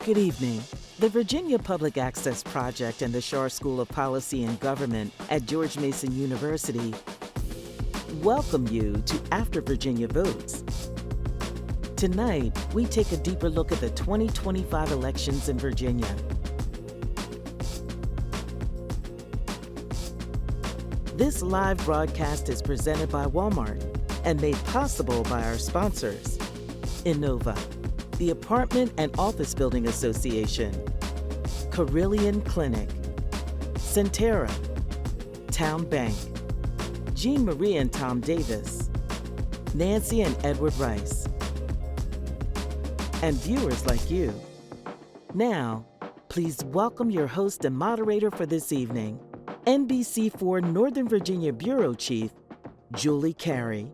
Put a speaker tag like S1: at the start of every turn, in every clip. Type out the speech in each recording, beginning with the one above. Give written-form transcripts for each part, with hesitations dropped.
S1: Good evening. The Virginia Public Access Project and the Schar School of Policy and Government at George Mason University welcome you to After Virginia Votes. Tonight, we take a deeper look at the 2025 elections in Virginia. This live broadcast is presented by Walmart and made possible by our sponsors: Innova, the Apartment and Office Building Association, Carillion Clinic, Centera, Town Bank, Jean Marie and Tom Davis, Nancy and Edward Rice, and viewers like you. Now, please welcome your host and moderator for this evening, NBC4 Northern Virginia Bureau Chief, Julie Carey.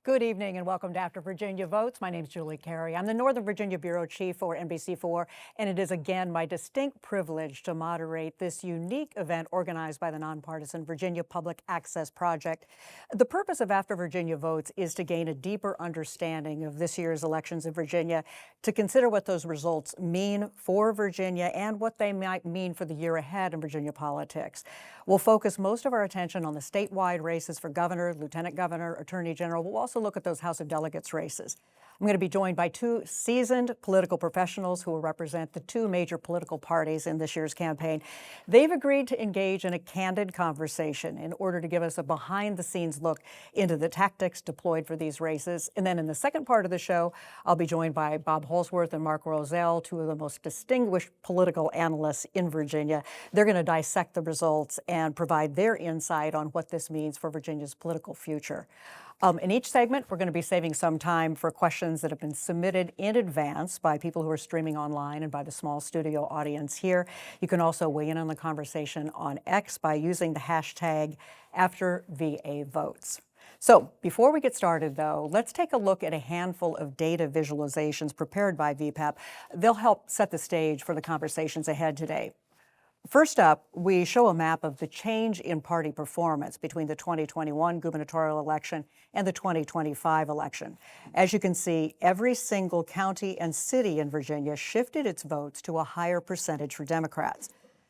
S2: Good evening and welcome to After Virginia Votes. My name is Julie Carey. I'm the Northern Virginia Bureau Chief for NBC4, and it is again my distinct privilege to moderate this unique event organized by the nonpartisan Virginia Public Access Project. The purpose of After Virginia Votes is to gain a deeper understanding of this year's elections in Virginia, to consider what those results mean for Virginia and what they might mean for the year ahead in Virginia politics. We'll focus most of our attention on the statewide races for governor, lieutenant governor, attorney general. We'll also look at those House of Delegates races. I'm going to be joined by two seasoned political professionals who will represent the two major political parties in this year's campaign. They've agreed to engage in a candid conversation in order to give us a behind-the-scenes look into the tactics deployed for these races. And then in the second part of the show, I'll be joined by Bob Holsworth and Mark Rozell, two of the most distinguished political analysts in Virginia. They're going to dissect the results and provide their insight on what this means for Virginia's political future. In each segment, we're going to be saving some time for questions that have been submitted in advance by people who are streaming online and by the small studio audience here. You can also weigh in on the conversation on X by using the hashtag AfterVAVotes. So before we get started, though, let's take a look at a handful of data visualizations prepared by VPAP. They'll help set the stage for the conversations ahead today. First up, we show a map of the change in party performance between the 2021 gubernatorial election and the 2025 election. As you can see, every single county and city in Virginia shifted its votes to a higher percentage for Democrats.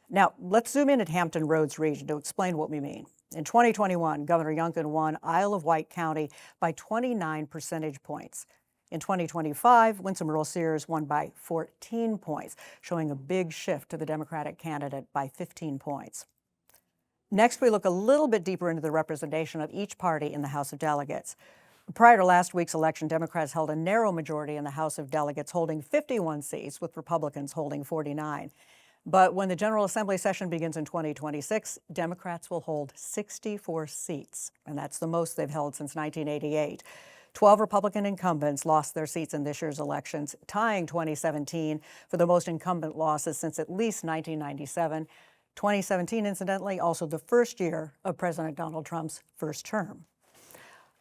S2: Now, let's zoom in at Hampton Roads region to explain what we mean. In 2021, Governor Youngkin won Isle of Wight County by 29 percentage points. In 2025, Winsome Earl Sears won by 14 points, showing a big shift to the Democratic candidate by 15 points. Next, we look a little bit deeper into the representation of each party in the House of Delegates. Prior to last week's election, Democrats held a narrow majority in the House of Delegates, holding 51 seats, with Republicans holding 49. But when the General Assembly session begins in 2026, Democrats will hold 64 seats, and that's the most they've held since 1988. 12 Republican incumbents lost their seats in this year's elections, tying 2017 for the most incumbent losses since at least 1997. 2017, incidentally, also the first year of President Donald Trump's first term.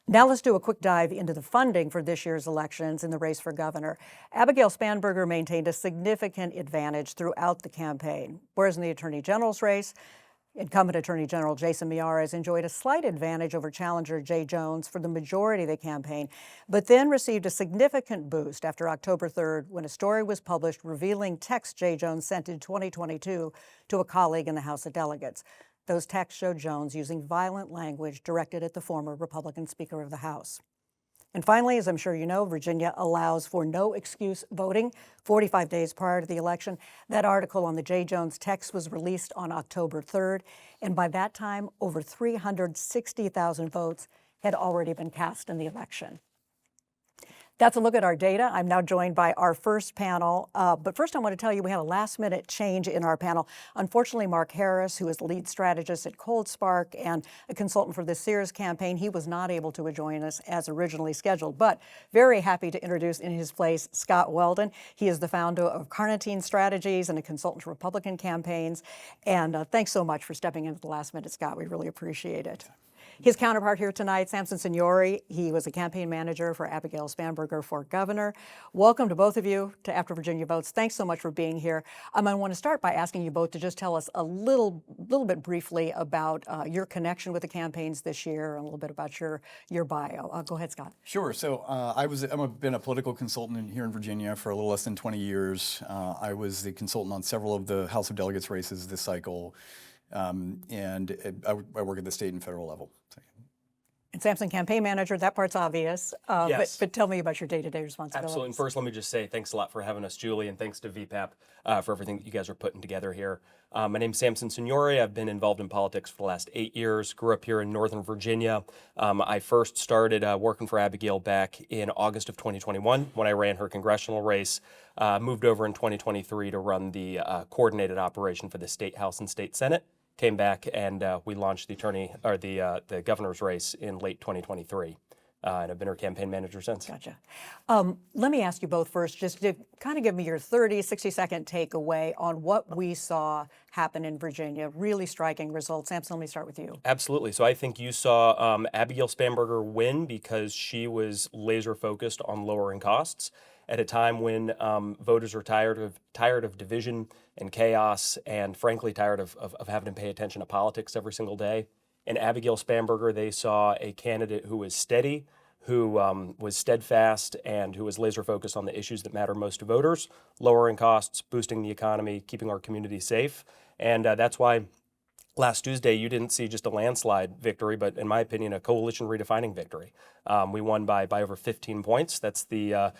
S2: Now let's do a quick dive into the funding for this year's elections in the race for governor. Abigail Spanberger maintained a significant advantage throughout the campaign, whereas in the Attorney General's race, incumbent Attorney General Jason Miyares enjoyed a slight advantage over challenger Jay Jones for the majority of the campaign, but then received a significant boost after October 3rd when a story was published revealing texts Jay Jones sent in 2022 to a colleague in the House of Delegates. Those texts showed Jones using violent language directed at the former Republican Speaker of the House. And finally, as I'm sure you know, Virginia allows for no excuse voting 45 days prior to the election. That article on the Jay Jones text was released on October 3rd, and by that time, over 360,000 votes had already been cast in the election. That's a look at our data. I'm now joined by our first panel. But first, I want to tell you we had a last-minute change in our panel. Unfortunately, Mark Harris, who is the lead strategist at Cold Spark and a consultant for the Sears campaign, he was not able to join us as originally scheduled. But very happy to introduce in his place Scott Weldon. He is the founder of Carnitine Strategies and a consultant to Republican campaigns. And thanks so much for stepping in at the last minute, Scott. We really appreciate it. His counterpart here tonight, Samson Signori, he was a campaign manager for Abigail Spanberger for governor. Welcome to both of you to After Virginia Votes. Thanks so much for being here. I want to start by asking you both to just tell us a little bit briefly about your connection with the campaigns this year, and a little bit about your bio. Go ahead, Scott.
S3: Sure. So I've been a political consultant here in Virginia for a little less than 20 years. I was the consultant on several of the House of Delegates races this cycle. And I work at the state and federal level.
S2: And Samson, campaign manager, that part's obvious.
S4: Yes.
S2: But tell me about your day-to-day responsibilities.
S4: Absolutely. And first, let me just say thanks a lot for having us, Julie, and thanks to VPAP for everything that you guys are putting together here. My name's Samson Signori. I've been involved in politics for the last 8 years, grew up here in Northern Virginia. I first started working for Abigail back in August of 2021 when I ran her congressional race. Moved over in 2023 to run the coordinated operation for the State House and State Senate. Came back and we launched the governor's race in late 2023, and I've been her campaign manager since.
S2: Gotcha. Let me ask you both first, just to kind of give me your 60-second takeaway on what we saw happen in Virginia. Really striking results. Samson, let me start with you.
S4: Absolutely. So I think you saw Abigail Spanberger win because she was laser focused on lowering costs at a time when voters are tired of division and chaos, and frankly tired of having to pay attention to politics every single day. In Abigail Spanberger, they saw a candidate who was steady, who was steadfast, and who was laser focused on the issues that matter most to voters: lowering costs, boosting the economy, keeping our community safe. And that's why last Tuesday, you didn't see just a landslide victory, but in my opinion, a coalition redefining victory. We won by over 15 points. That's the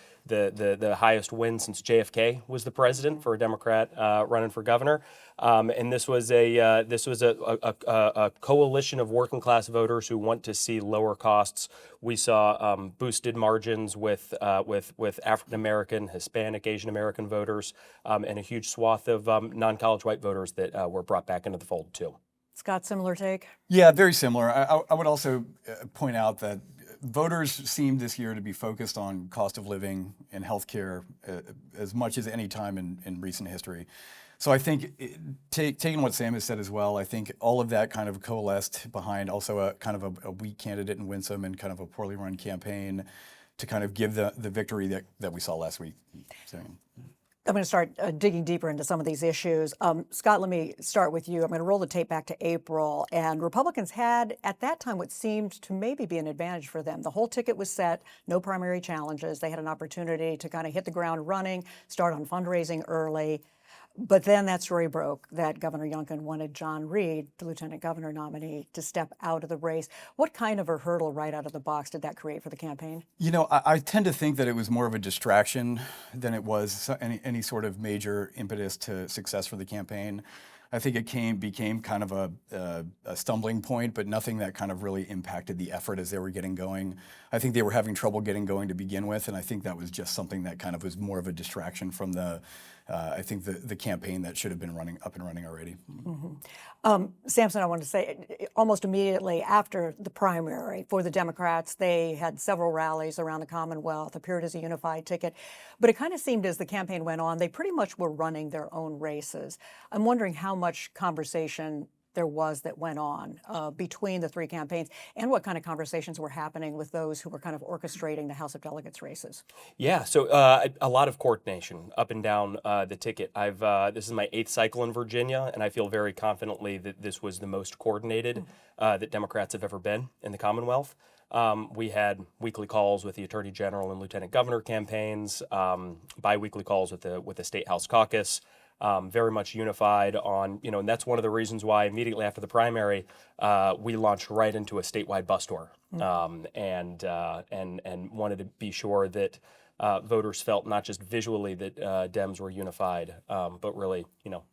S4: highest win since JFK was the president for a Democrat running for governor. And this was a coalition of working class voters who want to see lower costs. We saw boosted margins with African American, Hispanic, Asian American voters, and a huge swath of non-college white voters that were brought back into the fold too.
S2: Scott, similar take?
S3: Yeah, very similar. I would also point out that voters seem this year to be focused on cost of living and healthcare as much as any time in recent history. So I think, taking what Sam has said as well, I think all of that kind of coalesced behind also a kind of a weak candidate in Winsome and kind of a poorly run campaign to kind of give the victory that we saw last week. So.
S2: I'm going to start digging deeper into some of these issues. Scott, let me start with you. I'm going to roll the tape back to April. And Republicans had, at that time, what seemed to maybe be an advantage for them. The whole ticket was set, no primary challenges. They had an opportunity to kind of hit the ground running, start on fundraising early. But then that story broke that Governor Youngkin wanted John Reed, the lieutenant governor nominee, to step out of the race. What kind of a hurdle right out of the box did that create for the campaign?
S3: You know, I tend to think that it was more of a distraction than it was any sort of major impetus to success for the campaign. I think it became kind of a stumbling point, but nothing that kind of really impacted the effort as they were getting going. I think they were having trouble getting going to begin with, and I think that was just something that kind of was more of a distraction from the campaign that should have been up and running already.
S2: Mm-hmm. Samson, I want to say, almost immediately after the primary for the Democrats, they had several rallies around the Commonwealth, appeared as a unified ticket. But it kind of seemed as the campaign went on, they pretty much were running their own races. I'm wondering how much conversation there was that went on between the three campaigns, and what kind of conversations were happening with those who were kind of orchestrating the House of Delegates races.
S4: Yeah, so a lot of coordination up and down the ticket. This is my 8th cycle in Virginia, and I feel very confidently that this was the most coordinated that Democrats have ever been in the Commonwealth. We had weekly calls with the Attorney General and Lieutenant Governor campaigns, bi-weekly calls with the State House caucus. Very much unified on, and that's one of the reasons why immediately after the primary, we launched right into a statewide bus tour, and wanted to be sure that voters felt not just visually that Dems were unified, but really,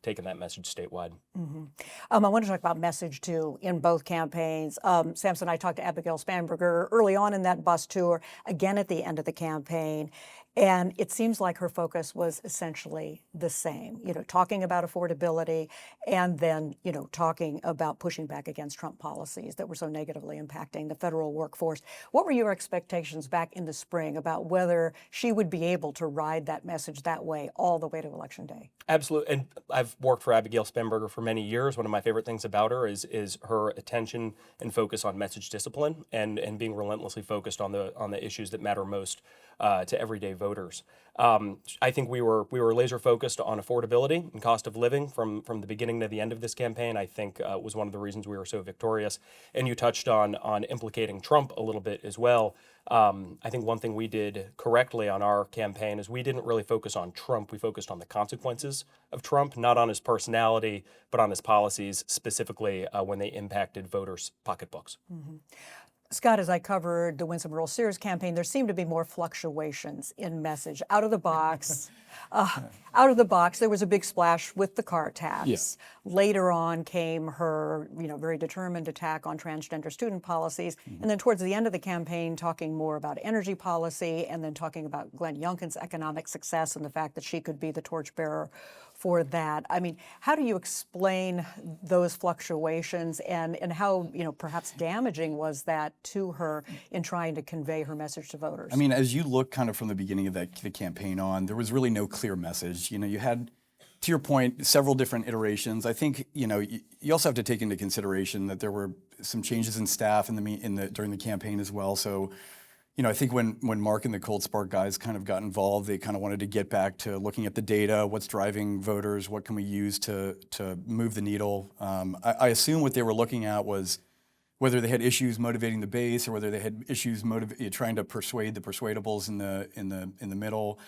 S4: taking that message statewide.
S2: Mm-hmm. I want to talk about message too in both campaigns. Samson, I talked to Abigail Spanberger early on in that bus tour, again at the end of the campaign. And it seems like her focus was essentially the same, talking about affordability and then, talking about pushing back against Trump policies that were so negatively impacting the federal workforce. What were your expectations back in the spring about whether she would be able to ride that message that way all the way to Election Day?
S4: Absolutely, and I've worked for Abigail Spanberger for many years. One of my favorite things about her is her attention and focus on message discipline and being relentlessly focused on the issues that matter most to everyday voters. I think we were laser focused on affordability and cost of living from the beginning to the end of this campaign. I think was one of the reasons we were so victorious. And you touched on implicating Trump a little bit as well. I think one thing we did correctly on our campaign is we didn't really focus on Trump. We focused on the consequences of Trump, not on his personality, but on his policies, specifically when they impacted voters' pocketbooks.
S2: Mm-hmm. Scott, as I covered the Winsome Earl-Sears campaign, there seemed to be more fluctuations in message. Out of the box, there was a big splash with the car tax.
S3: Yeah.
S2: Later on came her, very determined attack on transgender student policies. Mm-hmm. And then towards the end of the campaign, talking more about energy policy and then talking about Glenn Youngkin's economic success and the fact that she could be the torchbearer for that. I mean, how do you explain those fluctuations and how, perhaps damaging was that to her in trying to convey her message to voters?
S3: I mean, as you look kind of from the beginning of the campaign on, there was really no clear message. You had, to your point, several different iterations. I think, you also have to take into consideration that there were some changes in staff during the campaign as well. So, I think when Mark and the Cold Spark guys kind of got involved, they kind of wanted to get back to looking at the data, what's driving voters, what can we use to move the needle. I assume what they were looking at was whether they had issues motivating the base or whether they had issues trying to persuade the persuadables in the middle.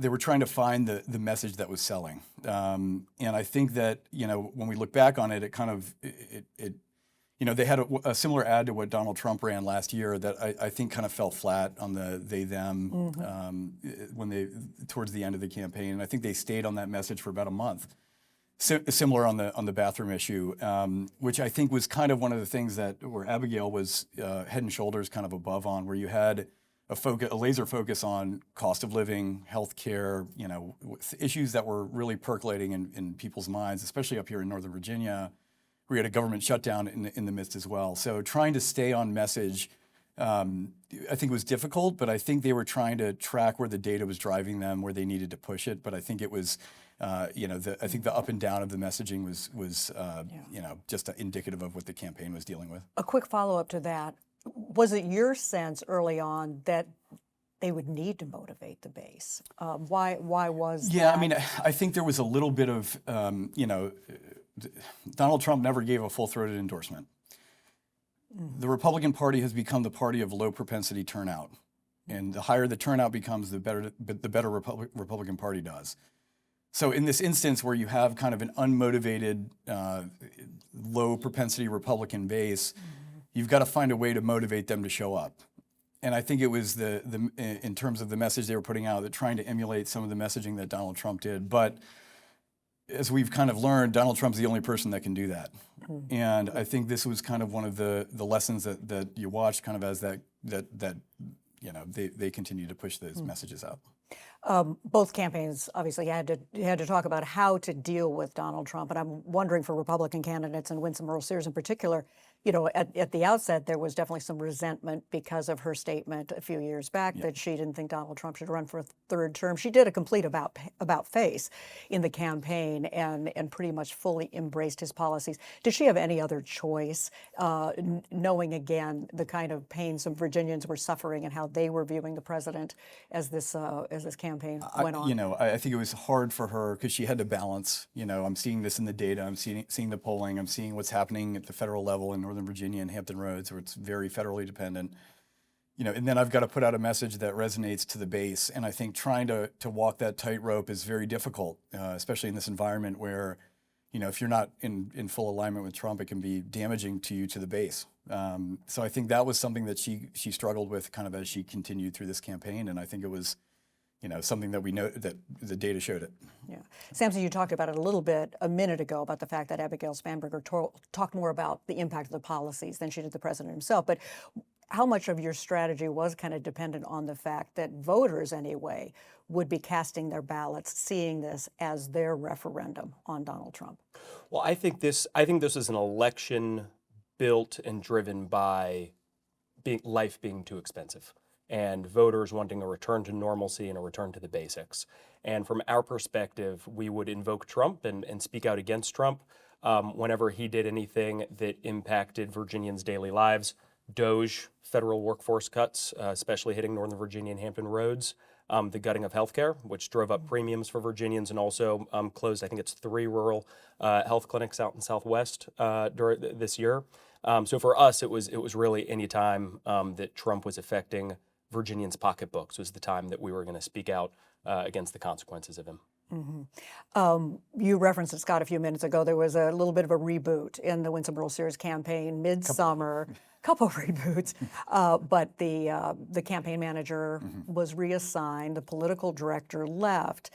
S3: They were trying to find the message that was selling. And I think that, when we look back on it, it kind of, they had a similar ad to what Donald Trump ran last year that I think kind of fell flat on the they-them mm-hmm. Towards the end of the campaign. And I think they stayed on that message for about a month. Similar on the bathroom issue, which I think was kind of one of the things where Abigail was head and shoulders kind of above on, where you had a laser focus on cost of living, healthcare, issues that were really percolating in people's minds, especially up here in Northern Virginia. We had a government shutdown in the midst as well. So trying to stay on message, I think was difficult, but I think they were trying to track where the data was driving them, where they needed to push it. But I think it was, I think the up and down of the messaging was just indicative of what the campaign was dealing with.
S2: A quick follow-up to that. Was it your sense early on that they would need to motivate the base? Why was that?
S3: Yeah, I mean, I think there was a little bit of, Donald Trump never gave a full-throated endorsement. Mm-hmm. The Republican Party has become the party of low propensity turnout. And the higher the turnout becomes, the better Republican Party does. So in this instance where you have kind of an unmotivated, low propensity Republican base, mm-hmm. you've got to find a way to motivate them to show up. And I think it was in terms of the message they were putting out, that trying to emulate some of the messaging that Donald Trump did. But as we've kind of learned, Donald Trump's the only person that can do that. Mm-hmm. And I think this was kind of one of the lessons that you watched kind of as they continue to push those mm-hmm. messages out.
S2: Both campaigns obviously had to talk about how to deal with Donald Trump, and I'm wondering for Republican candidates and Winsome Earl-Sears in particular, at the outset there was definitely some resentment because of her statement a few years back that she didn't think Donald Trump should run for a third term. She did a complete about face in the campaign and pretty much fully embraced his policies. Did she have any other choice, knowing again the kind of pain some Virginians were suffering and how they were viewing the president as this campaign went on?
S3: I think it was hard for her because she had to balance. I'm seeing this in the data. I'm seeing the polling. I'm seeing what's happening at the federal level in Northern Virginia and Hampton Roads, where it's very federally dependent. And then I've got to put out a message that resonates to the base. And I think trying to walk that tightrope is very difficult, especially in this environment where, if you're not in full alignment with Trump, it can be damaging to the base. So I think that was something that she struggled with kind of as she continued through this campaign. And I think it was something that we know that the data showed it.
S2: Yeah. Samson, you talked about it a little bit a minute ago about the fact that Abigail Spanberger talked more about the impact of the policies than she did the president himself. But how much of your strategy was kind of dependent on the fact that voters, anyway, would be casting their ballots, seeing this as their referendum on Donald Trump?
S4: Well, I think this is an election built and driven by life being too expensive and voters wanting a return to normalcy and a return to the basics. And from our perspective, we would invoke Trump and speak out against Trump whenever he did anything that impacted Virginians' daily lives. DOGE, federal workforce cuts, especially hitting Northern Virginia and Hampton roads. The gutting of healthcare, which drove up premiums for Virginians and also closed, I think it's 3 rural health clinics out in Southwest during this year. So for us, it was really any time that Trump was affecting Virginians' pocketbooks was the time that we were going to speak out against the consequences of him.
S2: You referenced it, Scott, a few minutes ago. There was a little bit of a reboot in the Winsome Earle-Sears campaign midsummer. Couple reboots, but the campaign manager was reassigned. The political director left.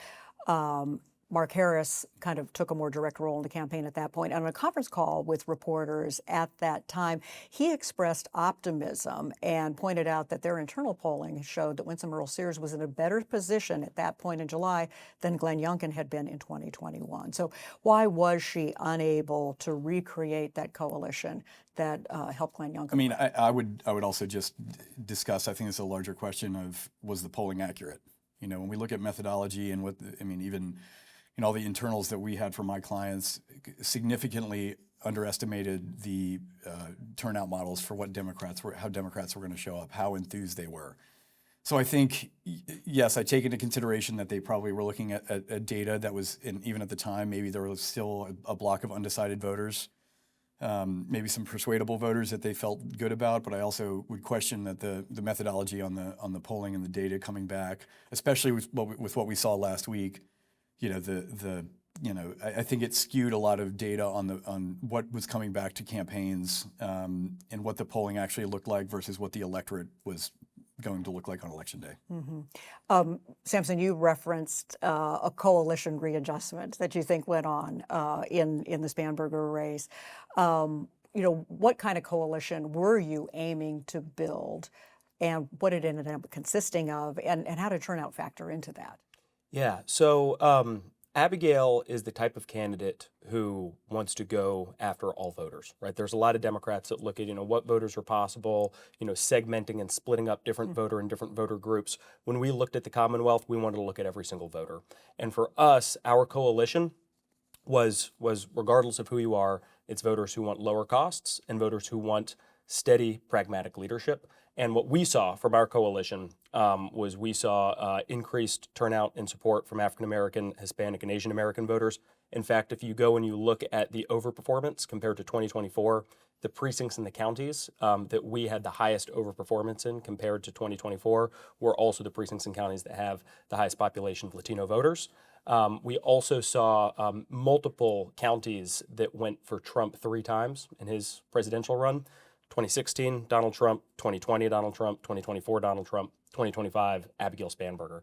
S2: Mark Harris kind of took a more direct role in the campaign at that point. And on a conference call with reporters at that time, he expressed optimism and pointed out that their internal polling showed that Winsome Earle-Sears was in a better position at that point in July than Glenn Youngkin had been in 2021. So why was she unable to recreate that coalition that helped Glenn Youngkin?
S3: I mean, I would also just discuss, I think it's a larger question of, was the polling accurate? You know, when we look at methodology and even all the internals that we had for my clients significantly underestimated the turnout models for how Democrats were going to show up, how enthused they were. So I think, yes, I take into consideration that they probably were looking at data that was, even at the time, maybe there was still a block of undecided voters, maybe some persuadable voters that they felt good about. But I also would question that the methodology on the polling and the data coming back, especially with what we saw last week. I think it skewed a lot of data on what was coming back to campaigns and what the polling actually looked like versus what the electorate was going to look like on Election Day.
S2: Samson, you referenced a coalition readjustment that you think went on in the Spanberger race. What kind of coalition were you aiming to build, and what it ended up consisting of, and how did turnout factor into that?
S4: Yeah, so Abigail is the type of candidate who wants to go after all voters, right? There's a lot of Democrats that look at, what voters are possible, segmenting and splitting up different voter and different voter groups. When we looked at the Commonwealth, we wanted to look at every single voter. And for us, our coalition was regardless of who you are, it's voters who want lower costs and voters who want steady, pragmatic leadership. And what we saw from our coalition was we saw increased turnout and support from African American, Hispanic, and Asian American voters. In fact, if you go and you look at the overperformance compared to 2024, the precincts in the counties that we had the highest overperformance in compared to 2024 were also the precincts and counties that have the highest population of Latino voters. We also saw multiple counties that went for Trump 3 times in his presidential run. 2016, Donald Trump. 2020, Donald Trump. 2024, Donald Trump. 2025, Abigail Spanberger.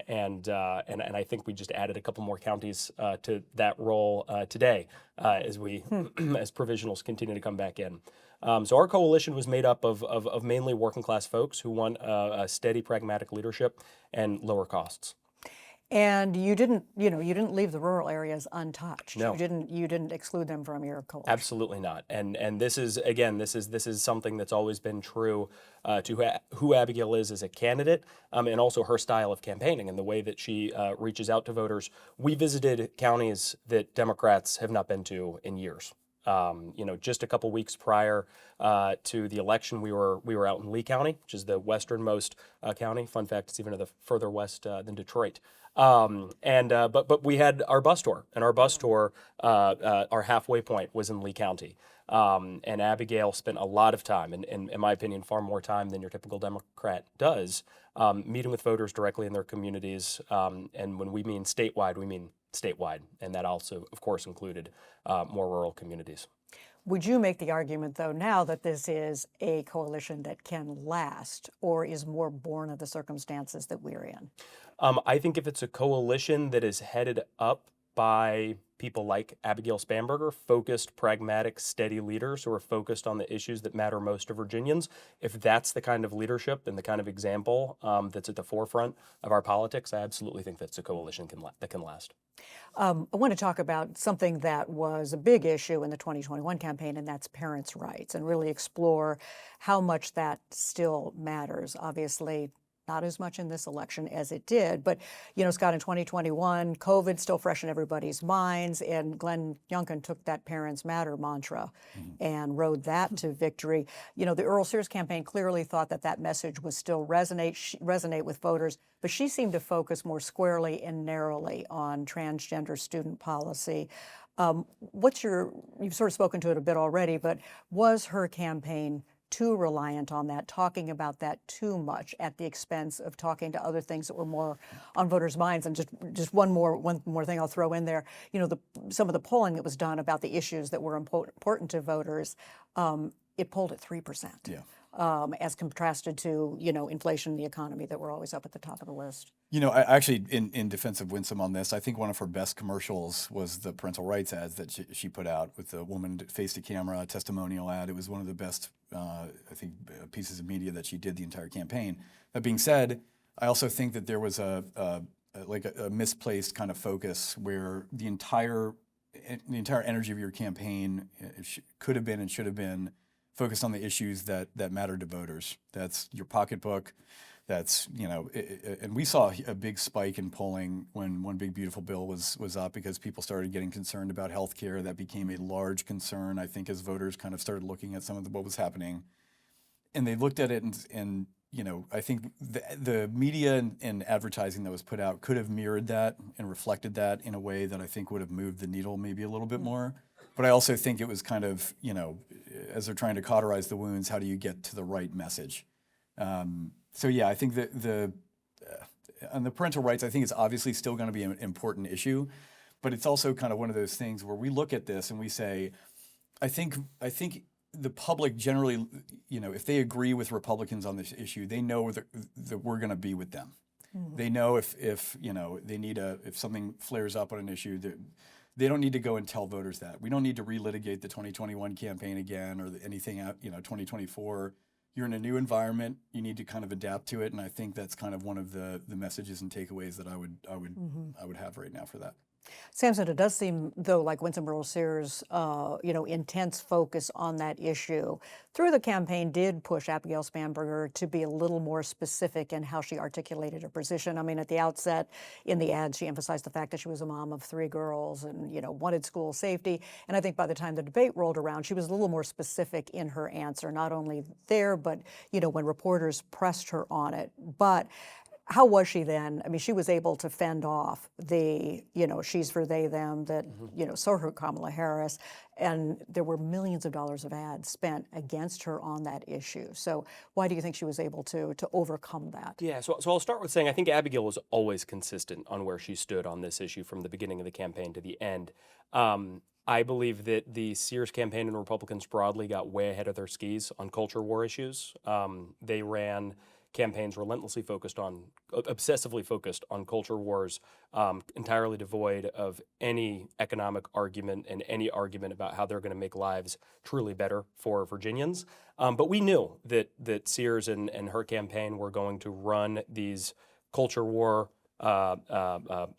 S4: And I think we just added a couple more counties to that role today as provisionals continue to come back in. So our coalition was made up of mainly working class folks who want a steady, pragmatic leadership and lower costs.
S2: And you didn't leave the rural areas untouched.
S4: No.
S2: You didn't exclude them from your coalition.
S4: Absolutely not. And this is something that's always been true to who Abigail is as a candidate, and also her style of campaigning and the way that she reaches out to voters. We visited counties that Democrats have not been to in years. Just a couple weeks prior to the election, we were out in Lee County, which is the westernmost county. Fun fact, it's even to the further west than Detroit. But we had our bus tour, and our bus tour, our halfway point was in Lee County. And Abigail spent a lot of time, and in my opinion, far more time than your typical Democrat does, meeting with voters directly in their communities. And when we mean statewide, we mean statewide. And that also, of course, included more rural communities.
S2: Would you make the argument, though, now that this is a coalition that can last, or is more born of the circumstances that we're in?
S4: I think if it's a coalition that is headed up by people like Abigail Spanberger, focused, pragmatic, steady leaders who are focused on the issues that matter most to Virginians. If that's the kind of leadership and the kind of example that's at the forefront of our politics, I absolutely think that's a coalition that can last.
S2: I want to talk about something that was a big issue in the 2021 campaign, and that's parents' rights, and really explore how much that still matters. Obviously, not as much in this election as it did, but Scott, in 2021, COVID still fresh in everybody's minds, and Glenn Youngkin took that Parents Matter mantra and rode that to victory. The Earl Sears campaign clearly thought that message would still resonate with voters, but she seemed to focus more squarely and narrowly on transgender student policy. You've sort of spoken to it a bit already, but was her campaign too reliant on that, talking about that too much at the expense of talking to other things that were more on voters' minds? And just one more thing I'll throw in there. Some of the polling that was done about the issues that were important to voters, it polled at 3%.
S3: Yeah.
S2: As contrasted to, inflation and the economy that were always up at the top of the list.
S3: I actually, in defense of Winsome on this, I think one of her best commercials was the parental rights ads that she put out with the woman face to camera, testimonial ad. It was one of the best, pieces of media that she did the entire campaign. That being said, I also think that there was a misplaced kind of focus where the entire energy of your campaign could have been and should have been focused on the issues that matter to voters. That's your pocketbook. That's, and we saw a big spike in polling when One Big Beautiful Bill was up because people started getting concerned about health care. That became a large concern, I think, as voters kind of started looking at some of what was happening. And they looked at it and I think the media and advertising that was put out could have mirrored that and reflected that in a way that I think would have moved the needle maybe a little bit more. But I also think it was kind of, as they're trying to cauterize the wounds, how do you get to the right message? So yeah, I think that on the parental rights, I think it's obviously still going to be an important issue, but it's also kind of one of those things where we look at this and we say, I think the public generally, if they agree with Republicans on this issue, they know that we're going to be with them. Mm-hmm. They know if they need if something flares up on an issue, they don't need to go and tell voters that. We don't need to relitigate the 2021 campaign again or anything out, 2024. You're in a new environment. You need to kind of adapt to it, and I think that's kind of one of the messages and takeaways that I would have right now for that.
S2: Samson, it does seem, though, like Winsome Earl Sears' intense focus on that issue through the campaign did push Abigail Spanberger to be a little more specific in how she articulated her position. I mean, at the outset, in the ad, she emphasized the fact that she was a mom of 3 girls and, wanted school safety. And I think by the time the debate rolled around, she was a little more specific in her answer, not only there, but, when reporters pressed her on it. But how was she then? I mean, she was able to fend off the, she's for they, them, that, so her Kamala Harris, and there were millions of dollars of ads spent against her on that issue. So why do you think she was able to overcome that?
S4: Yeah, so I'll start with saying I think Abigail was always consistent on where she stood on this issue from the beginning of the campaign to the end. I believe that the Sears campaign and Republicans broadly got way ahead of their skis on culture war issues. They ran campaigns obsessively focused on culture wars, entirely devoid of any economic argument and any argument about how they're going to make lives truly better for Virginians. But we knew that Sears and her campaign were going to run these culture war,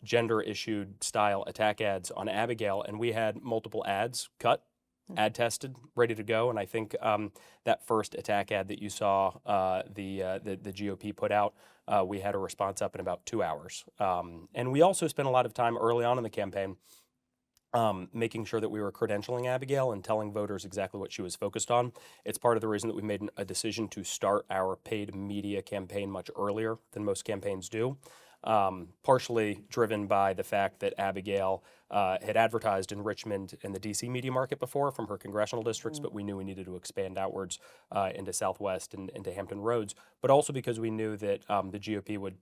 S4: gender-issued style attack ads on Abigail, and we had multiple ads cut, ad tested, ready to go. And I think that first attack ad that you saw the GOP put out, we had a response up in about 2 hours. And we also spent a lot of time early on in the campaign making sure that we were credentialing Abigail and telling voters exactly what she was focused on. It's part of the reason that we made a decision to start our paid media campaign much earlier than most campaigns do. Partially driven by the fact that Abigail had advertised in Richmond and the D.C. media market before from her congressional districts, but we knew we needed to expand outwards into Southwest and into Hampton Roads, but also because we knew that the GOP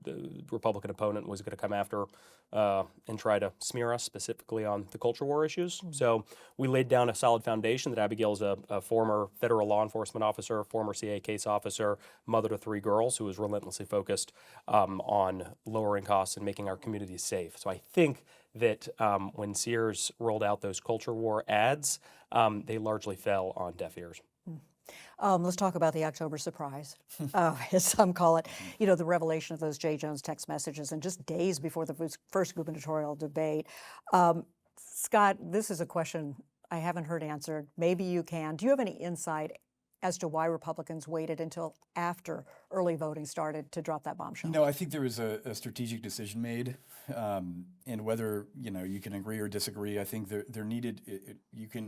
S4: the Republican opponent was going to come after and try to smear us specifically on the culture war issues. So we laid down a solid foundation that Abigail is a former federal law enforcement officer, former CIA case officer, mother to 3 girls who was relentlessly focused on lowering costs and making our communities safe. So I think that when Sears rolled out those culture war ads, they largely fell on deaf ears.
S2: Let's talk about the October surprise, as some call it. You know, the revelation of those J. Jones text messages, and just days before the first gubernatorial debate. Scott, this is a question I haven't heard answered. Maybe you can. Do you have any insight as to why Republicans waited until after early voting started to drop that bombshell?
S3: I think there was a strategic decision made, and whether you can agree or disagree, I think there needed.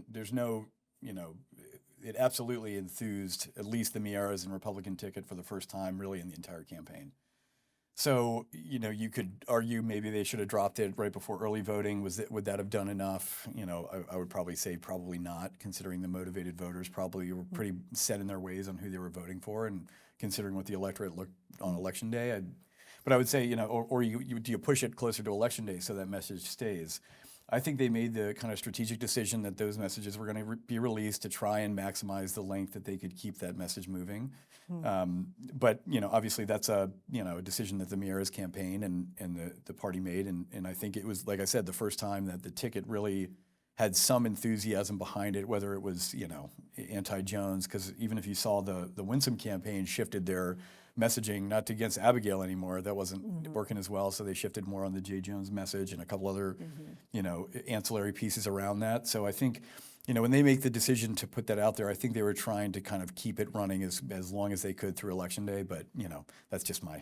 S3: There's no it absolutely enthused at least the Miaras and Republican ticket for the first time really in the entire campaign. So, you could argue maybe they should have dropped it right before early voting. Would that have done enough? I would probably say probably not, considering the motivated voters probably were pretty set in their ways on who they were voting for, and considering what the electorate looked on election day. But I would say, do you push it closer to election day so that message stays? I think they made the kind of strategic decision that those messages were going to be released to try and maximize the length that they could keep that message moving. But obviously that's a decision that the Miaras campaign and the party made, and I think it was, like I said, the first time that the ticket really had some enthusiasm behind it, whether it was anti-Jones, because even if you saw the Winsome campaign shifted their messaging not against Abigail anymore, that wasn't working as well, so they shifted more on the J. Jones message and a couple other ancillary pieces around that. So I think when they make the decision to put that out there, I think they were trying to kind of keep it running as long as they could through election day. But that's just my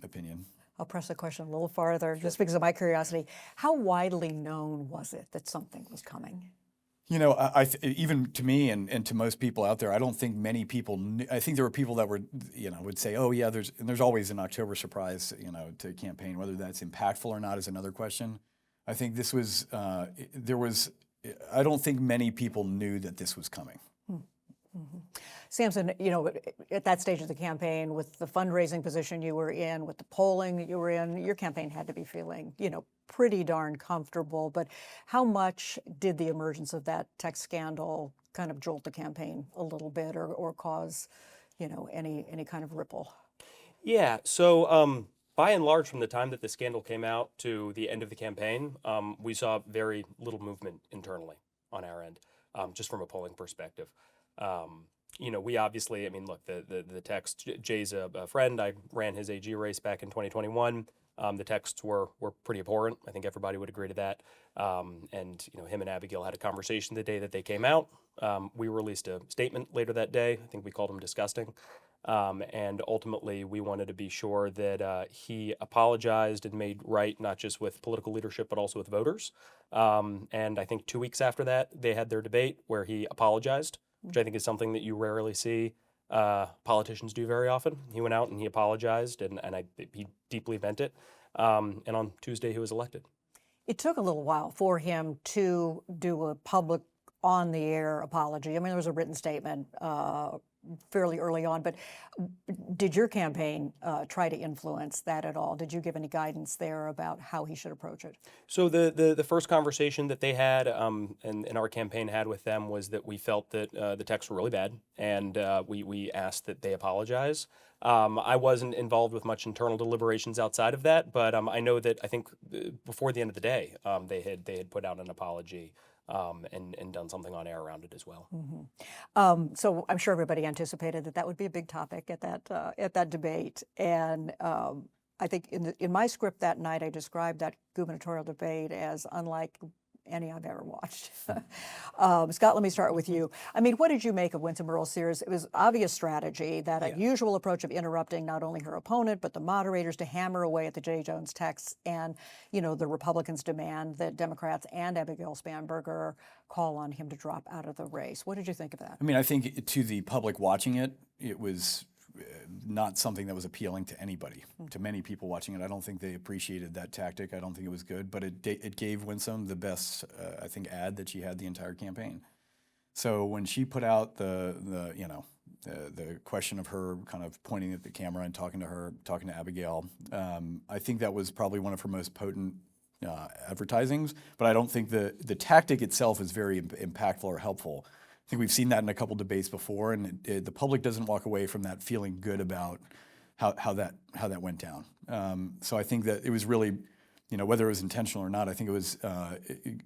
S3: opinion.
S2: I'll press the question a little farther, just because of my curiosity. How widely known was it that something was coming?
S3: Even to me and to most people out there, I don't think many people knew. I think there were people that were, would say, oh yeah, there's always an October surprise, to campaign. Whether that's impactful or not is another question. I think this was, I don't think many people knew that this was coming.
S2: Samson, at that stage of the campaign, with the fundraising position you were in, with the polling that you were in, your campaign had to be feeling, pretty darn comfortable. But how much did the emergence of that text scandal kind of jolt the campaign a little bit, or cause, any kind of ripple?
S4: Yeah. So by and large, from the time that the scandal came out to the end of the campaign, we saw very little movement internally on our end, just from a polling perspective. We obviously, look, the text, Jay's a friend. I ran his AG race back in 2021. The texts were pretty abhorrent. I think everybody would agree to that. And him and Abigail had a conversation the day that they came out. We released a statement later that day. I think we called him disgusting. And ultimately, we wanted to be sure that he apologized and made right, not just with political leadership, but also with voters. And I think 2 weeks after that, they had their debate where he apologized, which I think is something that you rarely see politicians do very often. He went out and he apologized, and he deeply meant it. And on Tuesday, he was elected.
S2: It took a little while for him to do a public, on-the-air apology. There was a written statement fairly early on, but did your campaign try to influence that at all? Did you give any guidance there about how he should approach it?
S4: So the first conversation that they had and our campaign had with them was that we felt that the texts were really bad, and we asked that they apologize. I wasn't involved with much internal deliberations outside of that, but I know that I think before the end of the day, they had put out an apology. And done something on air around it as well.
S2: So I'm sure everybody anticipated that would be a big topic at that debate. And I think in my script that night, I described that gubernatorial debate as unlike any I've ever watched. Scott, let me start with you. What did you make of Winsome Earl Sears? It was obvious strategy, that unusual approach of interrupting not only her opponent, but the moderators to hammer away at the J. Jones texts, and, the Republicans demand that Democrats and Abigail Spanberger call on him to drop out of the race. What did you think of that?
S3: I think to the public watching it, it was not something that was appealing to anybody. To many people watching it, I don't think they appreciated that tactic. I don't think it was good, but it gave Winsome the best, I think, ad that she had the entire campaign. So when she put out the question of her kind of pointing at the camera and talking to Abigail, I think that was probably one of her most potent advertisings. But I don't think the tactic itself is very impactful or helpful. I think we've seen that in a couple debates before, and the public doesn't walk away from that feeling good about how that went down. So I think that it was really whether it was intentional or not, I think it was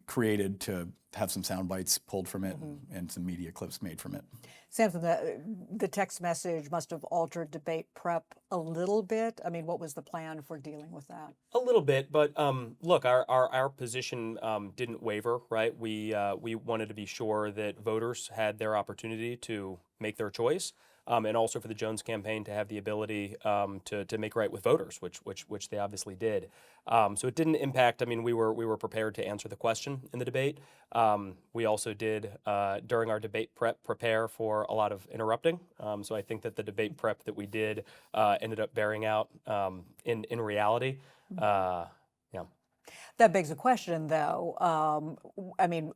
S3: created to have some sound bites pulled from it and some media clips made from it.
S2: Samson, the text message must have altered debate prep a little bit. I mean, what was the plan for dealing with that?
S4: A little bit, but look, our position didn't waver, right? We wanted to be sure that voters had their opportunity to make their choice. And also for the Jones campaign to have the ability to make right with voters, which they obviously did. So it didn't impact. I mean, we were prepared to answer the question in the debate. We also did during our debate prepare for a lot of interrupting. So I think that the debate prep that we did ended up bearing out in reality. Yeah.
S2: That begs a question, though. I mean,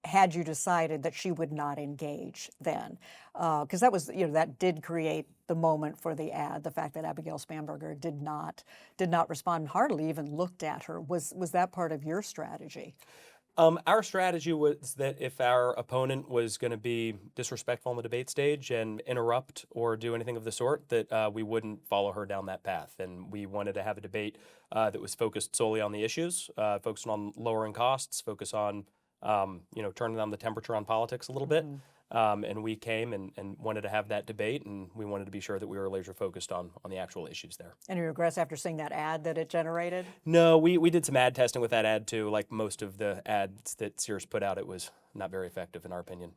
S2: had you decided that she would not engage then? Because that was, that did create the moment for the ad, the fact that Abigail Spanberger did not respond, hardly even looked at her. Was that part of your strategy?
S4: Our strategy was that if our opponent was going to be disrespectful on the debate stage and interrupt or do anything of the sort, that we wouldn't follow her down that path. And we wanted to have a debate that was focused solely on the issues, focused on lowering costs, focus on turning down the temperature on politics a little bit. And we came and wanted to have that debate, and we wanted to be sure that we were laser focused on the actual issues there.
S2: Any regrets after seeing that ad that it generated?
S4: No, we did some ad testing with that ad too. Like most of the ads that Sears put out, it was not very effective in our opinion.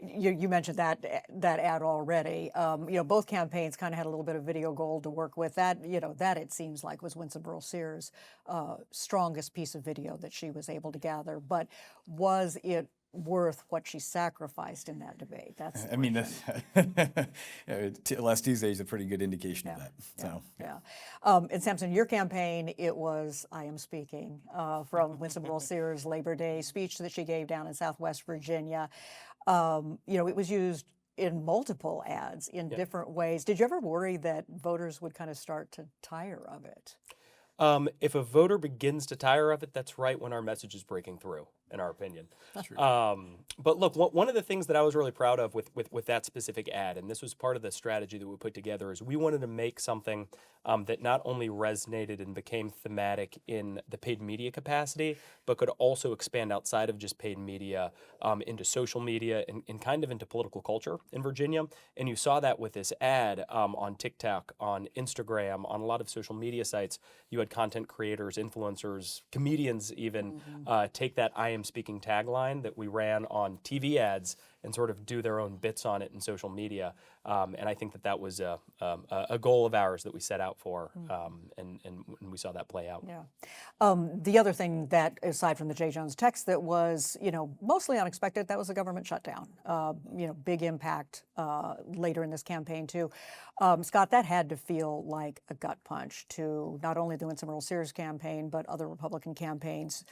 S2: You mentioned that ad already. Both campaigns kind of had a little bit of video gold to work with. That it seems like was Winsome Sears' strongest piece of video that she was able to gather. But was it worth what she sacrificed in that debate? That's
S3: last Tuesday is a pretty good indication of that.
S2: And Samson, your campaign, it was I Am Speaking from Winsome Sears' Labor Day speech that she gave down in Southwest Virginia. It was used in multiple ads in different ways. Did you ever worry that voters would kind of start to tire of it?
S4: If a voter begins to tire of it, that's right when our message is breaking through, in our opinion.
S3: That's true.
S4: But look, one of the things that I was really proud of with that specific ad, and this was part of the strategy that we put together, is we wanted to make something that not only resonated and became thematic in the paid media capacity, but could also expand outside of just paid media into social media and kind of into political culture in Virginia. And you saw that with this ad on TikTok, on Instagram, on a lot of social media sites. You had content creators, influencers, comedians even take that I Am Speaking tagline that we ran on TV ads and sort of do their own bits on it in social media. And I think that was a goal of ours that we set out for, and we saw that play out.
S2: Yeah. The other thing that, aside from the J. Jones text, that was, mostly unexpected, that was the government shutdown. Big impact later in this campaign, too. Scott, that had to feel like a gut punch to not only the Winsome Sears campaign, but other Republican campaigns.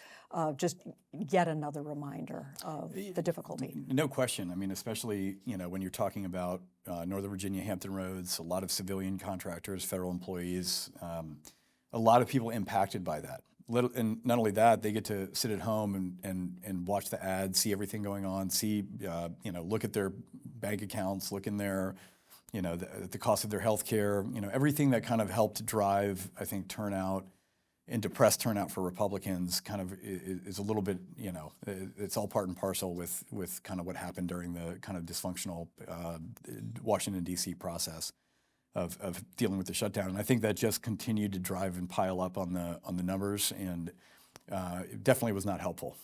S2: Just yet another reminder of the difficulty.
S3: No question. I mean, especially, when you're talking about Northern Virginia, Hampton Roads, a lot of civilian contractors, federal employees, a lot of people impacted by that. And not only that, they get to sit at home and watch the ads, see everything going on, see, look at their bank accounts, look in their, the cost of their health care, everything that kind of helped drive, I think, turnout and depressed turnout for Republicans kind of is a little bit, it's all part and parcel with kind of what happened during the kind of dysfunctional Washington, D.C. process of dealing with the shutdown. And I think that just continued to drive and pile up on the numbers, and it definitely was not helpful.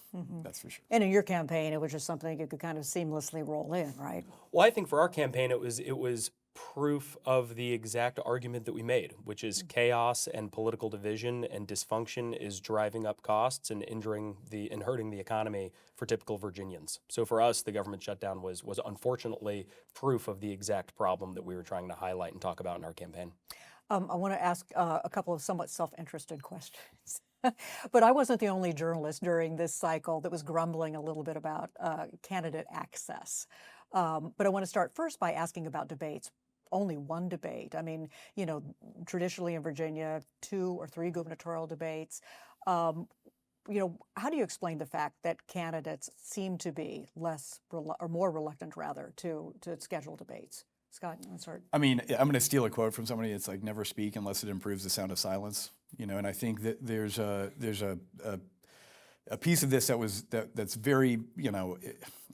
S3: That's for sure.
S2: And in your campaign, it was just something you could kind of seamlessly roll in, right?
S4: Well, I think for our campaign, it was proof of the exact argument that we made, which is chaos and political division and dysfunction is driving up costs and hurting the economy for typical Virginians. So for us, the government shutdown was unfortunately proof of the exact problem that we were trying to highlight and talk about in our campaign.
S2: I want to ask a couple of somewhat self-interested questions. But I wasn't the only journalist during this cycle that was grumbling a little bit about candidate access. But I want to start first by asking about debates. Only one debate. I mean, traditionally in Virginia, 2 or 3 gubernatorial debates. How do you explain the fact that candidates seem to be more reluctant, rather, to schedule debates? Scott, you want to start?
S3: I mean, I'm going to steal a quote from somebody. It's like, never speak unless it improves the sound of silence. And I think that there's a piece of this that's very,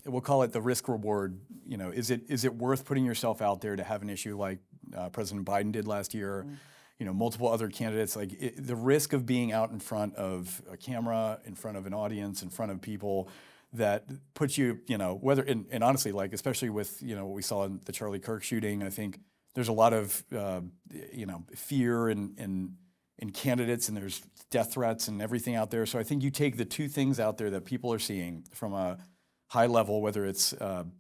S3: we'll call it the risk reward. Is it worth putting yourself out there to have an issue like President Biden did last year? Multiple other candidates, the risk of being out in front of a camera, in front of an audience, in front of people that puts you, whether, and honestly, especially with, what we saw in the Charlie Kirk shooting, I think there's a lot of, fear in candidates, and there's death threats and everything out there. So I think you take the two things out there that people are seeing from a high level, whether it's,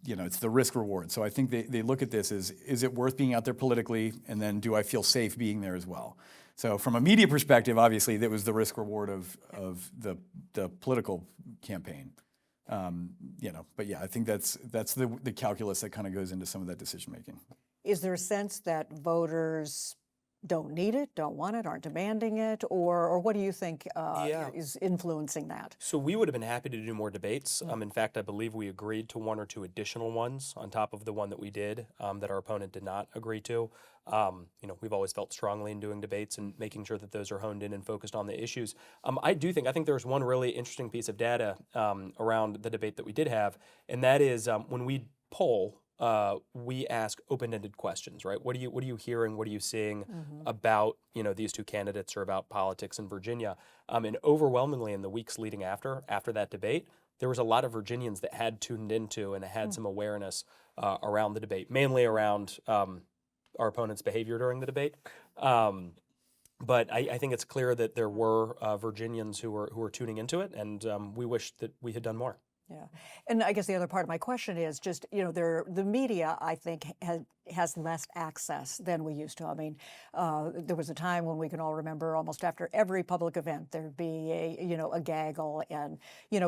S3: it's the risk reward. So I think they look at this as, is it worth being out there politically? And then do I feel safe being there as well? So from a media perspective, obviously, that was the risk reward of the political campaign. But yeah, I think that's the calculus that kind of goes into some of that decision making.
S2: Is there a sense that voters don't need it, don't want it, aren't demanding it, or what do you think is influencing that?
S4: So we would have been happy to do more debates. In fact, I believe we agreed to one or two additional ones on top of the one that we did that our opponent did not agree to. We've always felt strongly in doing debates and making sure that those are honed in and focused on the issues. I think there's one really interesting piece of data around the debate that we did have, and that is when we poll, we ask open-ended questions, right? What are you hearing? What are you seeing about these two candidates or about politics in Virginia? And overwhelmingly in the weeks leading after that debate, there was a lot of Virginians that had tuned into and had some awareness around the debate, mainly around our opponent's behavior during the debate. But I think it's clear that there were Virginians who were tuning into it, and we wish that we had done more.
S2: Yeah, and I guess the other part of my question is just, the media, I think, has less access than we used to. I mean, there was a time when we can all remember almost after every public event, there'd be a gaggle and,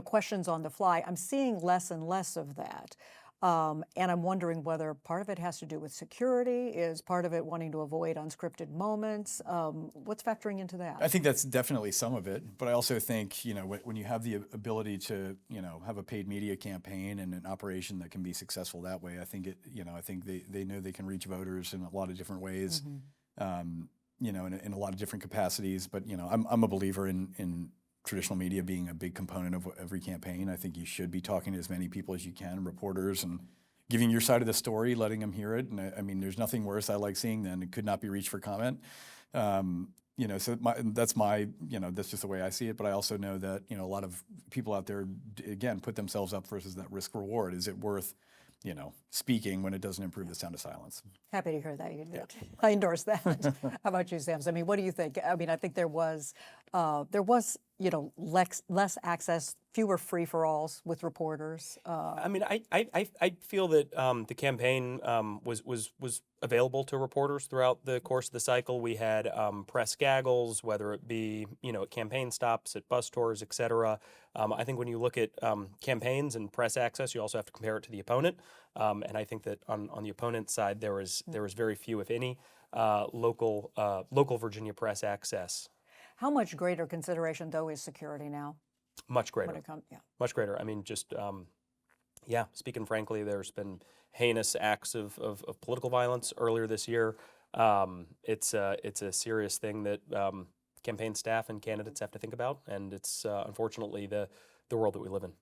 S2: questions on the fly. I'm seeing less and less of that. And I'm wondering whether part of it has to do with security, is part of it wanting to avoid unscripted moments? What's factoring into that?
S3: I think that's definitely some of it, but I also think, when you have the ability to, have a paid media campaign and an operation that can be successful that way, I think they know they can reach voters in a lot of different ways, in a lot of different capacities. But, I'm a believer in traditional media being a big component of every campaign. I think you should be talking to as many people as you can, reporters, and giving your side of the story, letting them hear it. And I mean, there's nothing worse I like seeing than it could not be reached for comment. So that's just the way I see it. But I also know that, a lot of people out there, again, put themselves up versus that risk reward. Is it worth, speaking when it doesn't improve the sound of silence?
S2: Happy to hear that. I endorse that. How about you, Samson? I mean, what do you think? I mean, I think there was less access, fewer free-for-alls with reporters.
S4: I mean, I feel that the campaign was available to reporters throughout the course of the cycle. We had press gaggles, whether it be at campaign stops, at bus tours, et cetera. I think when you look at campaigns and press access, you also have to compare it to the opponent. And I think that on the opponent's side, there was very few, if any, local Virginia press access.
S2: How much greater consideration, though, is security now?
S4: Much greater. Much greater. I mean, just, speaking frankly, there's been heinous acts of political violence earlier this year. It's a serious thing that campaign staff and candidates have to think about, and it's unfortunately the world that we live in.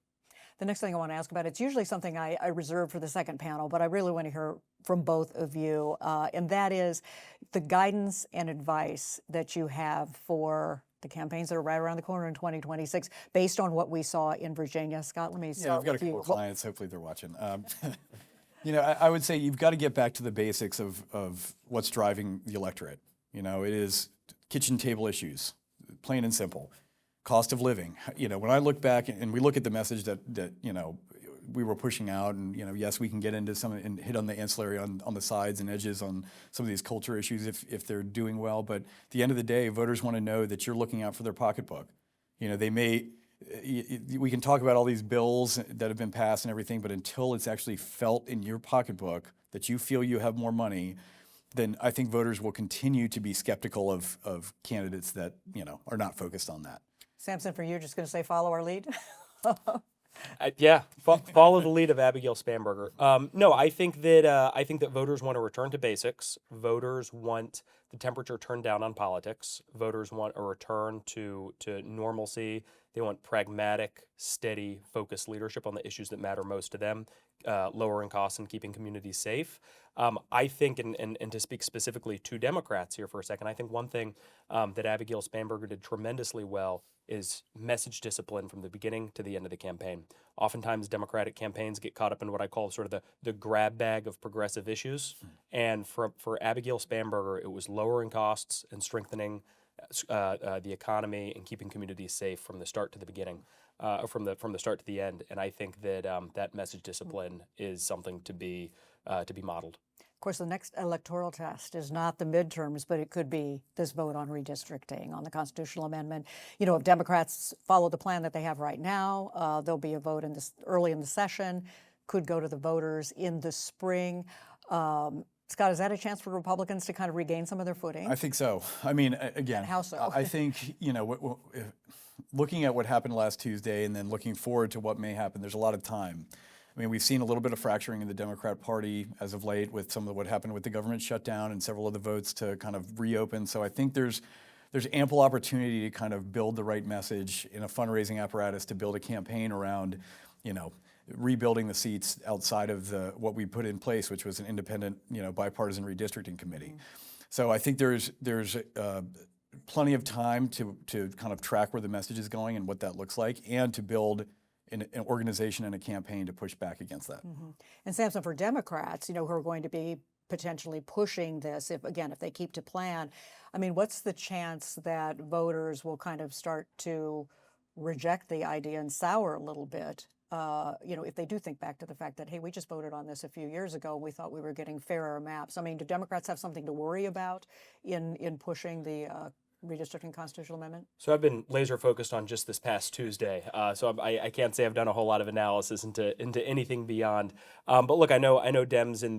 S2: The next thing I want to ask about, it's usually something I reserve for the second panel, but I really want to hear from both of you, and that is the guidance and advice that you have for the campaigns that are right around the corner in 2026, based on what we saw in Virginia. Scott, let me start
S3: I've got a
S2: with you.
S3: couple of clients. Hopefully they're watching. I would say you've got to get back to the basics of what's driving the electorate. It is kitchen table issues, plain and simple. Cost of living. When I look back and we look at the message that we were pushing out, and yes, we can get into some and hit on the ancillary on the sides and edges on some of these culture issues if they're doing well. But at the end of the day, voters want to know that you're looking out for their pocketbook. We can talk about all these bills that have been passed and everything, but until it's actually felt in your pocketbook that you feel you have more money, then I think voters will continue to be skeptical of candidates that are not focused on that.
S2: Samson, for you, just going to say follow our lead?
S4: Follow the lead of Abigail Spanberger. No, I think that voters want to return to basics. Voters want the temperature turned down on politics. Voters want a return to normalcy. They want pragmatic, steady, focused leadership on the issues that matter most to them, lowering costs and keeping communities safe. I think, and to speak specifically to Democrats here for a second, I think one thing that Abigail Spanberger did tremendously well is message discipline from the beginning to the end of the campaign. Oftentimes, Democratic campaigns get caught up in what I call sort of the grab bag of progressive issues. And for Abigail Spanberger, it was lowering costs and strengthening the economy and keeping communities safe from the start to the beginning, from the start to the end. And I think that that message discipline is something to be modeled.
S2: Of course, the next electoral test is not the midterms, but it could be this vote on redistricting, on the constitutional amendment. You know, if Democrats follow the plan that they have right now, there'll be a vote early in the session, could go to the voters in the spring. Scott, is that a chance for Republicans to kind of regain some of their footing?
S3: I think so. I mean, again,
S2: And how so?
S3: I think, looking at what happened last Tuesday and then looking forward to what may happen, there's a lot of time. I mean, we've seen a little bit of fracturing in the Democrat Party as of late with some of what happened with the government shutdown and several of the votes to kind of reopen. So I think there's ample opportunity to kind of build the right message in a fundraising apparatus to build a campaign around, rebuilding the seats outside of what we put in place, which was an independent, bipartisan redistricting committee. So I think there's plenty of time to kind of track where the message is going and what that looks like, and to build an organization and a campaign to push back against that.
S2: And Samson, for Democrats, who are going to be potentially pushing this, if they keep to plan, I mean, what's the chance that voters will kind of start to reject the idea and sour a little bit? If they do think back to the fact that, hey, we just voted on this a few years ago, we thought we were getting fairer maps. I mean, do Democrats have something to worry about in pushing the redistricting constitutional amendment?
S4: So I've been laser focused on just this past Tuesday. So I can't say I've done a whole lot of analysis into anything beyond. But look, I know Dems in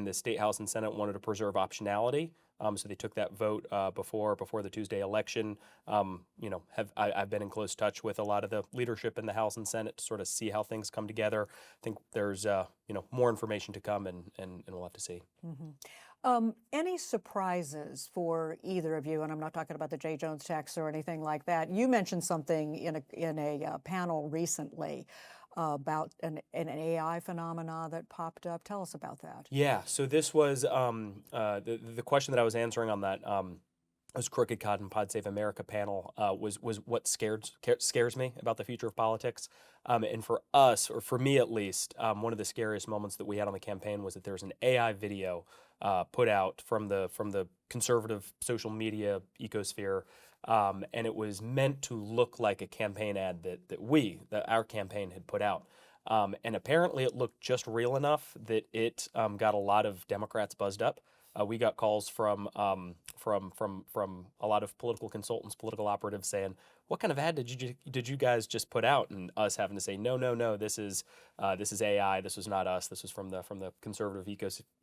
S4: the state house and Senate wanted to preserve optionality. So they took that vote before the Tuesday election. I've been in close touch with a lot of the leadership in the House and Senate to sort of see how things come together. I think there's more information to come, and we'll have to see.
S2: Any surprises for either of you? And I'm not talking about the J. Jones text or anything like that. You mentioned something in a panel recently about an AI phenomena that popped up. Tell us about that.
S4: Yeah. So this was the question that I was answering on that was Crooked Cod and Pod Save America panel was what scares me about the future of politics. And for us, or for me at least, one of the scariest moments that we had on the campaign was that there was an AI video put out from the conservative social media ecosphere, and it was meant to look like a campaign ad that our campaign had put out. And apparently it looked just real enough that it got a lot of Democrats buzzed up. We got calls from a lot of political consultants, political operatives saying, "What kind of ad did you guys just put out?" And us having to say, "No, this is AI. This was not us. This was from the conservative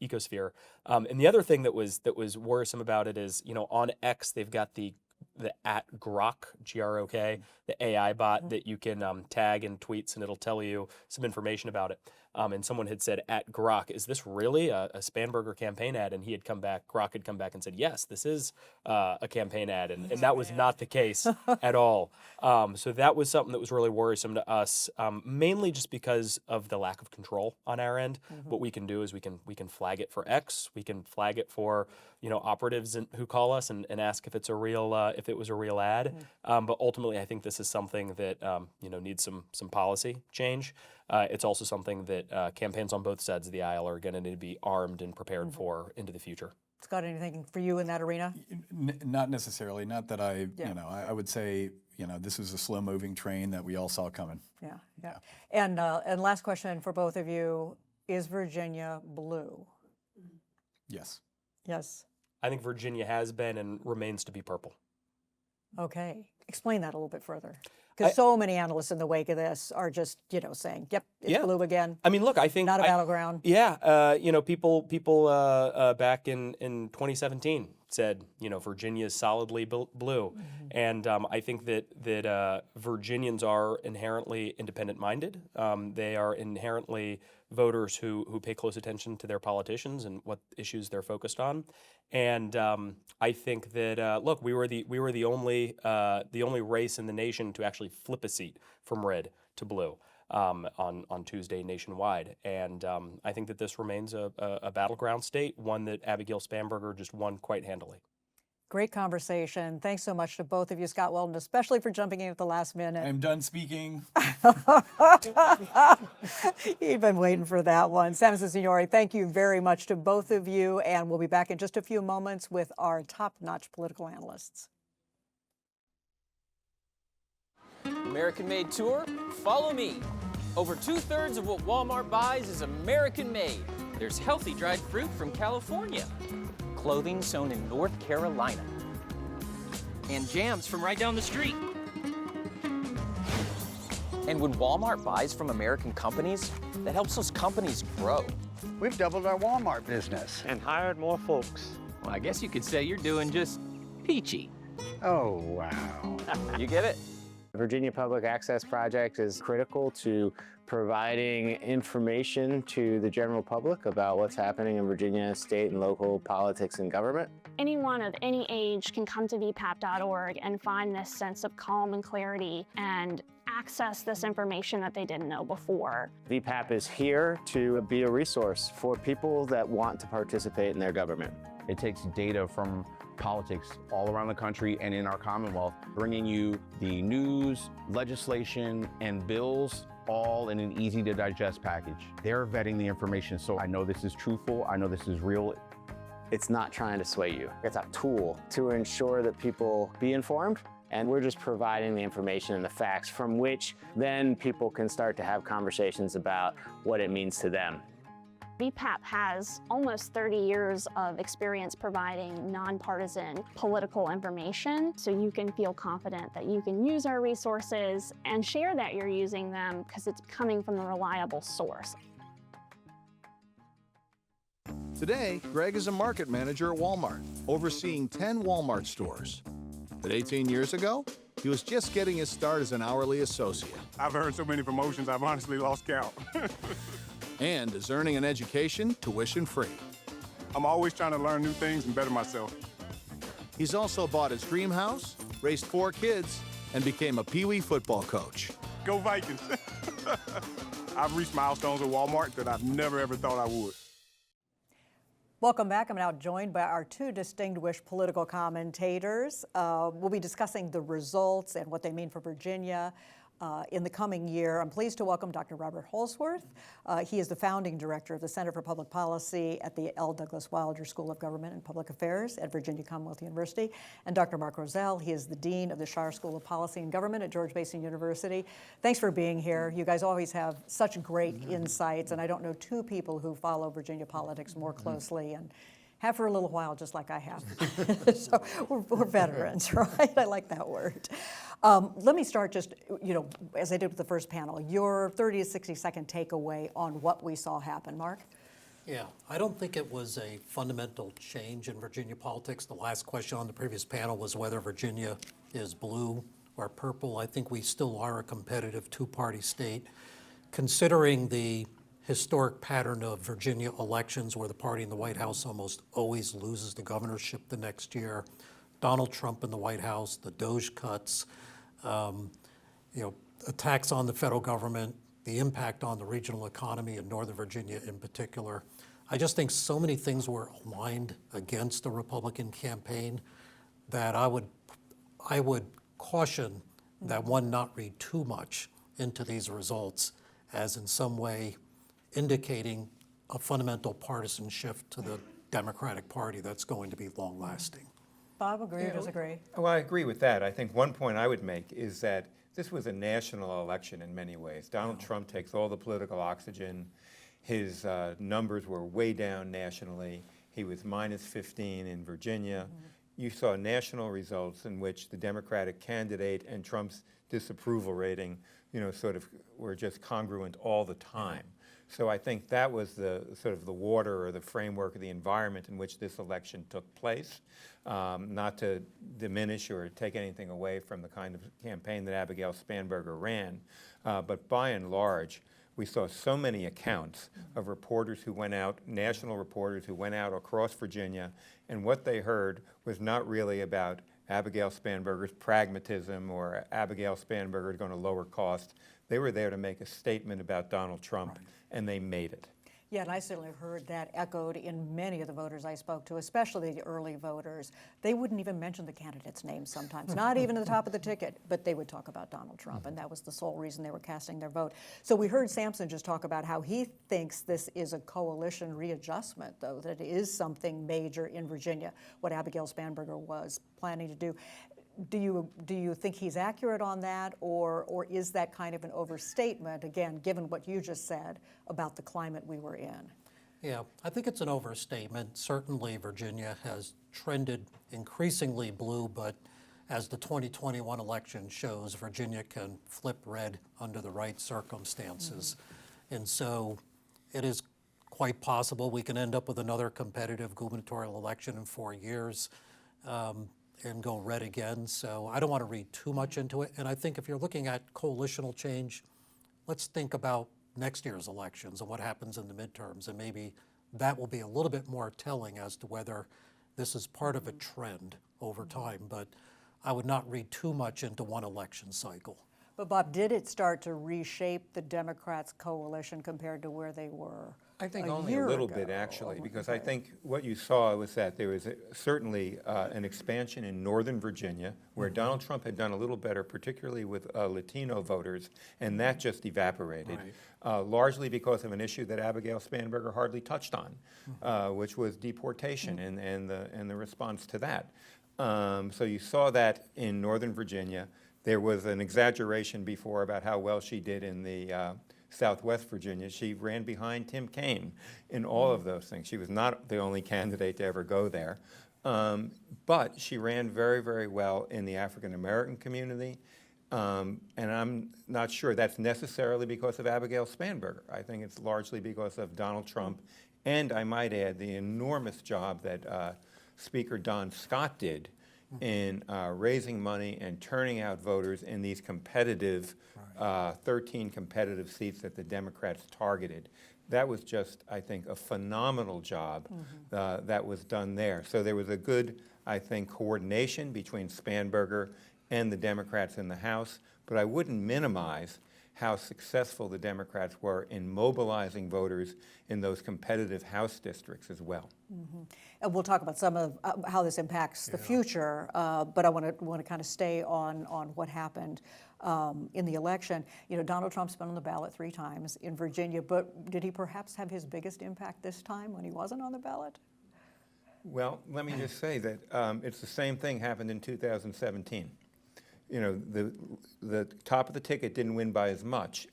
S4: ecosphere." And the other thing that was worrisome about it is, on X they've got the @Grok, Grok, the AI bot that you can tag in tweets and it'll tell you some information about it. And someone had said @Grok, "Is this really a Spanberger campaign ad?" And Grok had come back and said, "Yes, this is a campaign ad." And that was not the case at all. So that was something that was really worrisome to us, mainly just because of the lack of control on our end. What we can do is we can flag it for X. We can flag it for operatives who call us and ask if it was a real ad. But ultimately, I think this is something that needs some policy change. It's also something that campaigns on both sides of the aisle are going to need to be armed and prepared for into the future.
S2: Scott, anything for you in that arena?
S3: Not necessarily. Not that I would say, this was a slow-moving train that we all saw coming.
S2: Yeah. And last question for both of you: is Virginia blue?
S3: Yes.
S2: Yes.
S4: I think Virginia has been and remains to be purple.
S2: Okay. Explain that a little bit further. Because so many analysts in the wake of this are just, saying, "Yep, it's blue again."
S4: I mean, look, I think
S2: not a battleground.
S4: Yeah, people back in 2017 said, Virginia is solidly blue. And I think that Virginians are inherently independent-minded. They are inherently voters who pay close attention to their politicians and what issues they're focused on. And I think that look, we were the only race in the nation to actually flip a seat from red to blue on Tuesday nationwide. And I think that this remains a battleground state, one that Abigail Spanberger just won quite handily.
S2: Great conversation. Thanks so much to both of you, Scott Weldon, especially for jumping in at the last minute.
S3: I'm done speaking.
S2: You've been waiting for that one. Samson, Signori, thank you very much to both of you, and we'll be back in just a few moments with our top-notch political analysts.
S5: American-made tour? Follow me. Over 2/3 of what Walmart buys is American-made. There's healthy dried fruit from California, clothing sewn in North Carolina, and jams from right down the street. And when Walmart buys from American companies, that helps those companies grow.
S6: We've doubled our Walmart business.
S7: And hired more folks.
S5: Well, I guess you could say you're doing just peachy.
S6: Oh, wow.
S5: You get it?
S7: The Virginia Public Access Project is critical to providing information to the general public about what's happening in Virginia state and local politics and government.
S8: Anyone of any age can come to vpap.org and find this sense of calm and clarity and access this information that they didn't know before.
S7: VPAP is here to be a resource for people that want to participate in their government.
S9: It takes data from politics all around the country and in our Commonwealth, bringing you the news, legislation, and bills all in an easy to digest package. They're vetting the information, so I know this is truthful, I know this is real.
S7: It's not trying to sway you. It's a tool to ensure that people be informed, and we're just providing the information and the facts from which then people can start to have conversations about what it means to them.
S8: VPAP has almost 30 years of experience providing nonpartisan political information, so you can feel confident that you can use our resources and share that you're using them because it's coming from a reliable source.
S10: Today, Greg is a market manager at Walmart, overseeing 10 Walmart stores. But 18 years ago, he was just getting his start as an hourly associate.
S11: I've heard so many promotions, I've honestly lost count.
S10: And is earning an education tuition-free.
S11: I'm always trying to learn new things and better myself.
S10: He's also bought his dream house, raised 4 kids, and became a Pee Wee football coach.
S11: Go Vikings! I've reached milestones at Walmart that I've never ever thought I would.
S2: Welcome back. I'm now joined by our two distinguished political commentators. We'll be discussing the results and what they mean for Virginia in the coming year. I'm pleased to welcome Dr. Robert Holsworth. He is the founding director of the Center for Public Policy at the L. Douglas Wilder School of Government and Public Affairs at Virginia Commonwealth University, and Dr. Mark Rozell. He is the dean of the Schar School of Policy and Government at George Mason University. Thanks for being here. You guys always have such great insights, and I don't know two people who follow Virginia politics more closely and have for a little while, just like I have. So we're veterans, right? I like that word. Let me start just, as I did with the first panel, your 30 to 60 second takeaway on what we saw happen. Mark?
S12: Yeah, I don't think it was a fundamental change in Virginia politics. The last question on the previous panel was whether Virginia is blue or purple. I think we still are a competitive two-party state. Considering the historic pattern of Virginia elections where the party in the White House almost always loses the governorship the next year, Donald Trump in the White House, the DOJ cuts, attacks on the federal government, the impact on the regional economy in Northern Virginia in particular. I just think so many things were aligned against the Republican campaign that I would caution that one not read too much into these results as in some way indicating a fundamental partisan shift to the Democratic Party that's going to be long-lasting.
S2: Bob, agree or disagree?
S13: Well, I agree with that. I think one point I would make is that this was a national election in many ways. Donald Trump takes all the political oxygen. His numbers were way down nationally. He was minus 15 in Virginia. You saw national results in which the Democratic candidate and Trump's disapproval rating, sort of were just congruent all the time. So I think that was the sort of the water or the framework or the environment in which this election took place. Not to diminish or take anything away from the kind of campaign that Abigail Spanberger ran, but by and large, we saw so many accounts of reporters who went out, national reporters who went out across Virginia, and what they heard was not really about Abigail Spanberger's pragmatism or Abigail Spanberger is going to lower costs. They were there to make a statement about Donald Trump, and they made it.
S2: Yeah, and I certainly heard that echoed in many of the voters I spoke to, especially the early voters. They wouldn't even mention the candidate's name sometimes, not even at the top of the ticket, but they would talk about Donald Trump, and that was the sole reason they were casting their vote. So we heard Samson just talk about how he thinks this is a coalition readjustment, though, that it is something major in Virginia, what Abigail Spanberger was planning to do. Do you think he's accurate on that, or is that kind of an overstatement, again, given what you just said about the climate we were in?
S12: Yeah, I think it's an overstatement. Certainly Virginia has trended increasingly blue, but as the 2021 election shows, Virginia can flip red under the right circumstances. And so it is quite possible we can end up with another competitive gubernatorial election in 4 years. And go red again. So I don't want to read too much into it. And I think if you're looking at coalitional change, let's think about next year's elections and what happens in the midterms. And maybe that will be a little bit more telling as to whether this is part of a trend over time. But I would not read too much into one election cycle.
S2: But Bob, did it start to reshape the Democrats' coalition compared to where they were?
S13: I think only a little bit, actually, because I think what you saw was that there was certainly an expansion in Northern Virginia, where Donald Trump had done a little better, particularly with Latino voters, and that just evaporated, largely because of an issue that Abigail Spanberger hardly touched on, which was deportation and the response to that. So you saw that in Northern Virginia. There was an exaggeration before about how well she did in the Southwest Virginia. She ran behind Tim Kaine in all of those things. She was not the only candidate to ever go there. But she ran very, very well in the African American community. And I'm not sure that's necessarily because of Abigail Spanberger. I think it's largely because of Donald Trump. And I might add the enormous job that Speaker Don Scott did in raising money and turning out voters in these competitive 13 competitive seats that the Democrats targeted. That was just, I think, a phenomenal job that was done there. So there was a good, I think, coordination between Spanberger and the Democrats in the House, but I wouldn't minimize how successful the Democrats were in mobilizing voters in those competitive House districts as well.
S2: And we'll talk about some of how this impacts the future, but I want to kind of stay on what happened in the election. You know, Donald Trump's been on the ballot 3 times in Virginia, but did he perhaps have his biggest impact this time when he wasn't on the ballot?
S13: Well, let me just say that it's the same thing happened in 2017. You know, the top of the ticket didn't win by as much.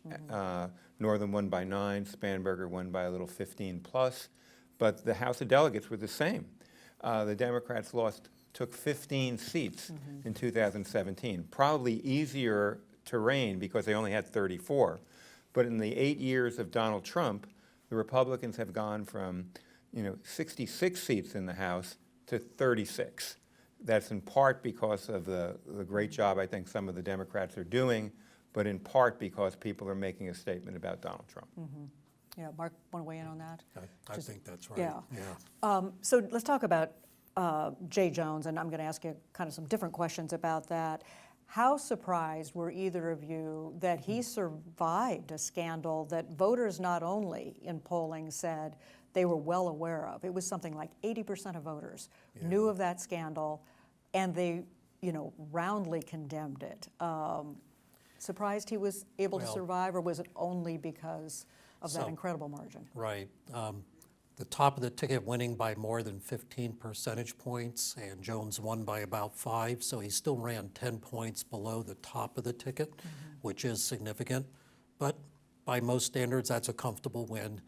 S13: Northern won by 9, Spanberger won by a little 15 plus, but the House of Delegates were the same. The Democrats took 15 seats in 2017, probably easier terrain because they only had 34. But in the 8 years of Donald Trump, the Republicans have gone from 66 seats in the House to 36. That's in part because of the great job I think some of the Democrats are doing, but in part because people are making a statement about Donald Trump.
S2: Yeah, Mark, want to weigh in on that?
S12: I think that's right.
S2: Yeah. So let's talk about Jay Jones, and I'm going to ask you kind of some different questions about that. How surprised were either of you that he survived a scandal that voters not only in polling said they were well aware of? It was something like 80% of voters knew of that scandal, and they, roundly condemned it. Surprised he was able to survive, or was it only because of that incredible margin?
S12: Right. The top of the ticket winning by more than 15 percentage points, and Jones won by about 5, so he still ran 10 points below the top of the ticket, which is significant. But by most standards, that's a comfortable win.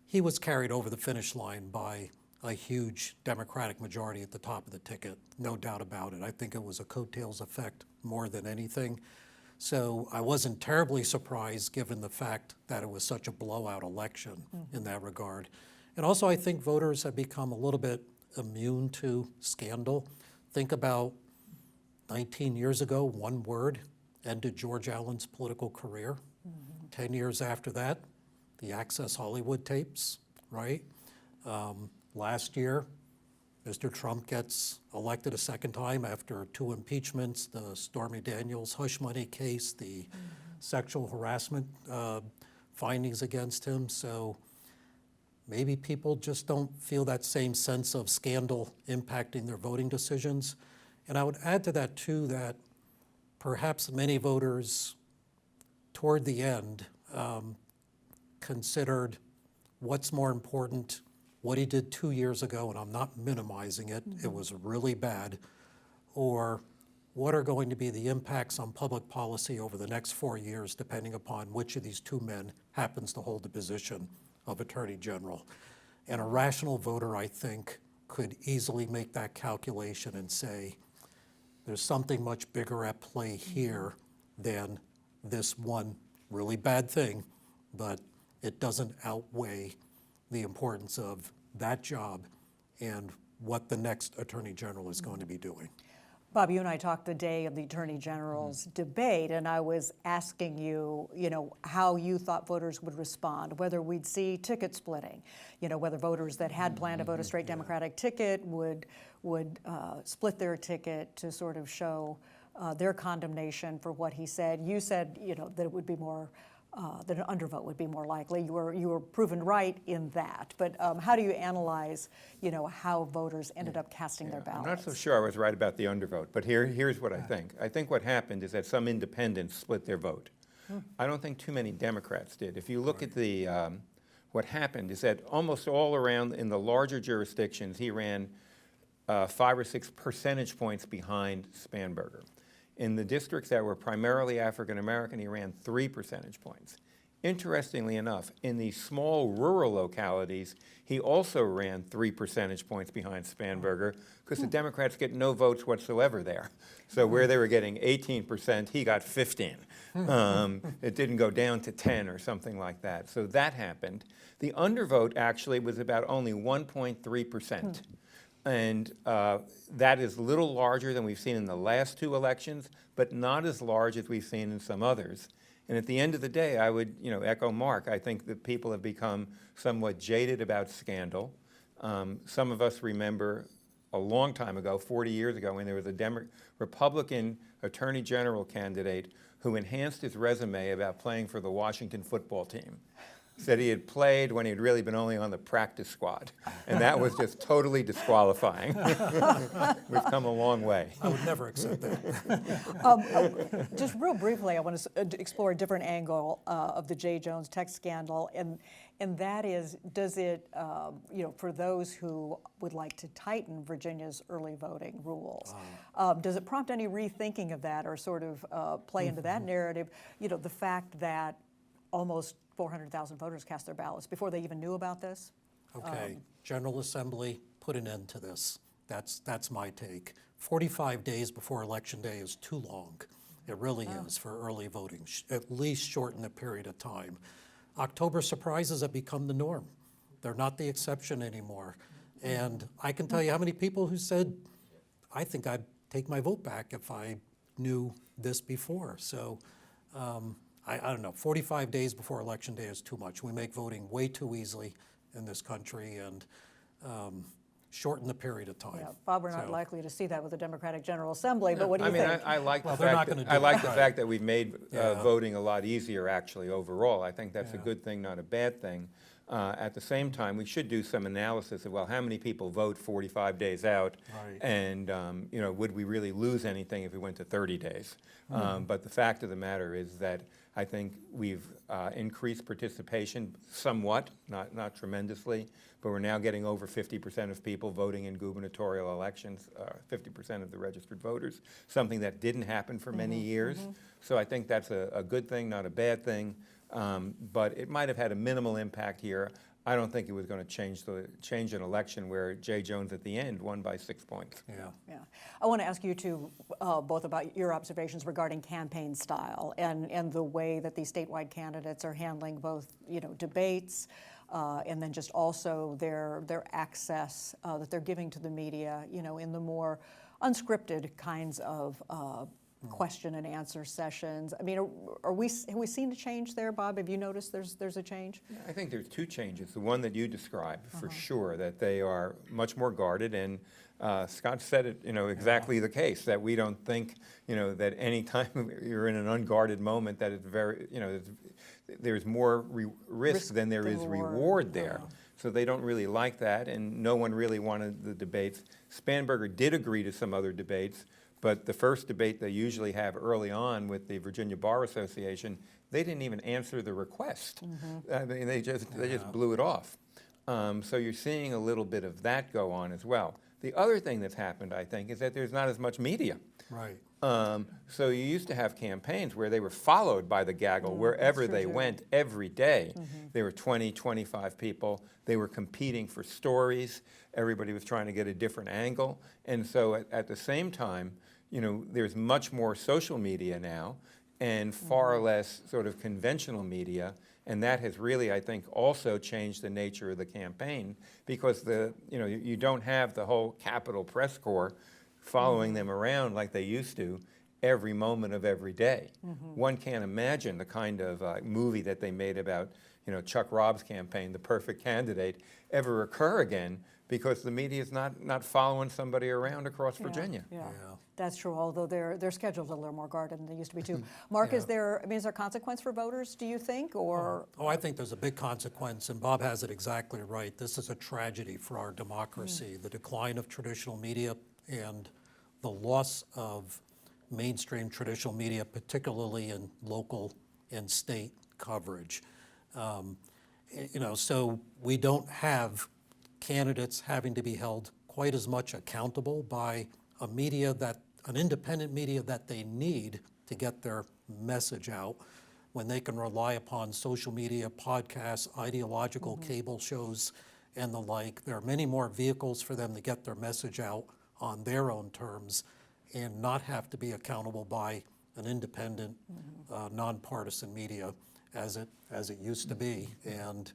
S12: He was carried over the finish line by a huge Democratic majority at the top of the ticket, no doubt about it. I think it was a coattails effect more than anything. So I wasn't terribly surprised given the fact that it was such a blowout election in that regard. And also I think voters have become a little bit immune to scandal. Think about 19 years ago, one word ended George Allen's political career. 10 years after that, the Access Hollywood tapes, right? Last year, Mr. Trump gets elected a second time after 2 impeachments, the Stormy Daniels hush money case, the sexual harassment findings against him. So maybe people just don't feel that same sense of scandal impacting their voting decisions. And I would add to that too that perhaps many voters toward the end considered what's more important, what he did 2 years ago, and I'm not minimizing it, it was really bad, or what are going to be the impacts on public policy over the next 4 years, depending upon which of these two men happens to hold the position of Attorney General. And a rational voter, I think, could easily make that calculation and say, there's something much bigger at play here than this one really bad thing, but it doesn't outweigh the importance of that job and what the next Attorney General is going to be doing.
S2: Bob, you and I talked the day of the Attorney General's debate, and I was asking you, how you thought voters would respond, whether we'd see ticket splitting, whether voters that had planned to vote a straight Democratic ticket would split their ticket to sort of show their condemnation for what he said. You said, that it would be more that an undervote would be more likely. You were proven right in that. But how do you analyze, how voters ended up casting their ballots?
S13: I'm not so sure I was right about the undervote, but here's what I think. I think what happened is that some independents split their vote. I don't think too many Democrats did. If you look at the what happened is that almost all around in the larger jurisdictions, he ran 5 or 6 percentage points behind Spanberger. In the districts that were primarily African American, he ran 3 percentage points. Interestingly enough, in the small rural localities, he also ran 3 percentage points behind Spanberger because the Democrats get no votes whatsoever there. So where they were getting 18%, he got 15. It didn't go down to 10 or something like that. So that happened. The undervote actually was about only 1.3%. And that is a little larger than we've seen in the last 2 elections, but not as large as we've seen in some others. And at the end of the day, I would echo Mark. I think that people have become somewhat jaded about scandal. Some of us remember a long time ago, 40 years ago, when there was a Republican Attorney General candidate who enhanced his resume about playing for the Washington football team. Said he had played when he had really been only on the practice squad. And that was just totally disqualifying. We've come a long way.
S12: I would never accept that.
S2: Just real briefly, I want to explore a different angle of the J. Jones text scandal, and that is, does it, for those who would like to tighten Virginia's early voting rules, does it prompt any rethinking of that or sort of play into that narrative? The fact that almost 400,000 voters cast their ballots before they even knew about this?
S12: Okay, General Assembly, put an end to this. That's my take. 45 days before Election Day is too long. It really is for early voting. At least shorten the period of time. October surprises have become the norm. They're not the exception anymore. And I can tell you how many people who said, I think I'd take my vote back if I knew this before. So I don't know, 45 days before Election Day is too much. We make voting way too easily in this country, and shorten the period of time.
S2: Yeah, Bob, we're not likely to see that with the Democratic General Assembly, but what do you think?
S13: I like the fact that we've made voting a lot easier, actually, overall. I think that's a good thing, not a bad thing. At the same time, we should do some analysis of, well, how many people vote 45 days out, and would we really lose anything if we went to 30 days? But the fact of the matter is that I think we've increased participation somewhat, not tremendously, but we're now getting over 50% of people voting in gubernatorial elections, 50% of the registered voters, something that didn't happen for many years. So I think that's a good thing, not a bad thing. But it might have had a minimal impact here. I don't think it was going to change an election where Jay Jones at the end won by 6 points.
S2: Yeah. I want to ask you two both about your observations regarding campaign style and the way that these statewide candidates are handling both, debates and then just also their access that they're giving to the media, in the more unscripted kinds of question and answer sessions. I mean, have we seen a change there, Bob? Have you noticed there's a change?
S13: I think there's two changes. The one that you described, for sure, that they are much more guarded, and Scott said it, exactly the case, that we don't think, that any time you're in an unguarded moment that it's very, there's more risk than there is reward there. So they don't really like that, and no one really wanted the debates. Spanberger did agree to some other debates, but the first debate they usually have early on with the Virginia Bar Association, they didn't even answer the request. I mean, they just blew it off. So you're seeing a little bit of that go on as well. The other thing that's happened, I think, is that there's not as much media.
S12: Right.
S13: So you used to have campaigns where they were followed by the gaggle wherever they went every day. There were 20, 25 people. They were competing for stories. Everybody was trying to get a different angle. And so at the same time, there's much more social media now and far less sort of conventional media. And that has really, I think, also changed the nature of the campaign, because you don't have the whole Capitol press corps following them around like they used to every moment of every day. One can't imagine the kind of movie that they made about Chuck Robb's campaign, The Perfect Candidate, ever occur again, because the media is not following somebody around across Virginia.
S2: Yeah. That's true, although their schedule's a little more guarded than they used to be too. Mark, is there consequence for voters, do you think, or?
S12: Oh, I think there's a big consequence, and Bob has it exactly right. This is a tragedy for our democracy, the decline of traditional media and the loss of mainstream traditional media, particularly in local and state coverage. So we don't have candidates having to be held quite as much accountable by an independent media that they need to get their message out, when they can rely upon social media, podcasts, ideological cable shows, and the like. There are many more vehicles for them to get their message out on their own terms and not have to be accountable by an independent, nonpartisan media as it used to be. And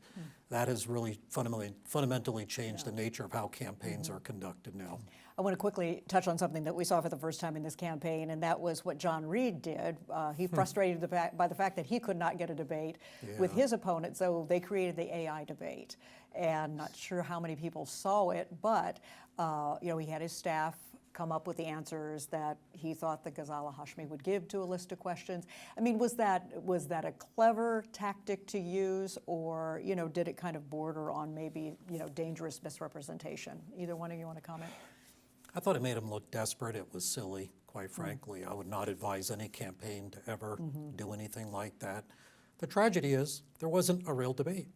S12: that has really fundamentally changed the nature of how campaigns are conducted now.
S2: I want to quickly touch on something that we saw for the first time in this campaign, and that was what John Reed did. He frustrated by the fact that he could not get a debate with his opponent, so they created the AI debate. And not sure how many people saw it, but he had his staff come up with the answers that he thought the Ghazala Hashmi would give to a list of questions. I mean, was that a clever tactic to use, or did it kind of border on maybe dangerous misrepresentation? Either one of you want to comment?
S12: I thought it made him look desperate. It was silly, quite frankly. I would not advise any campaign to ever do anything like that. The tragedy is there wasn't a real debate.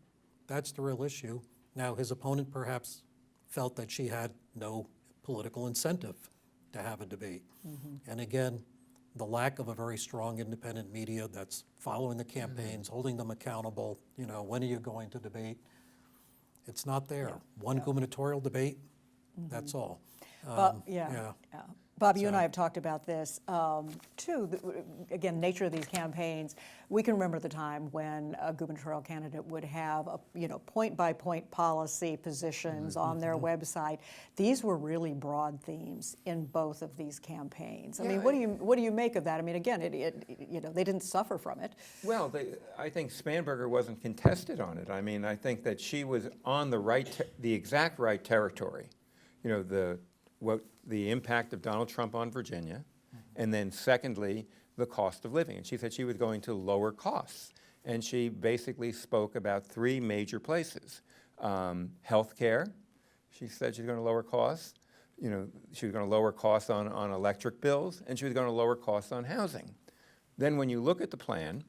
S12: That's the real issue. Now, his opponent perhaps felt that she had no political incentive to have a debate. And again, the lack of a very strong independent media that's following the campaigns, holding them accountable, when are you going to debate? It's not there. One gubernatorial debate, that's all.
S2: Bob, you and I have talked about this too. Again, nature of these campaigns. We can remember the time when a gubernatorial candidate would have point-by-point policy positions on their website. These were really broad themes in both of these campaigns. I mean, what do you make of that? I mean, again, they didn't suffer from it.
S13: Well, I think Spanberger wasn't contested on it. I mean, I think that she was on the exact right territory. The impact of Donald Trump on Virginia, and then secondly, the cost of living. And she said she was going to lower costs. And she basically spoke about three major places. Health care, she said she was going to lower costs. She was going to lower costs on electric bills, and she was going to lower costs on housing. Then when you look at the plan,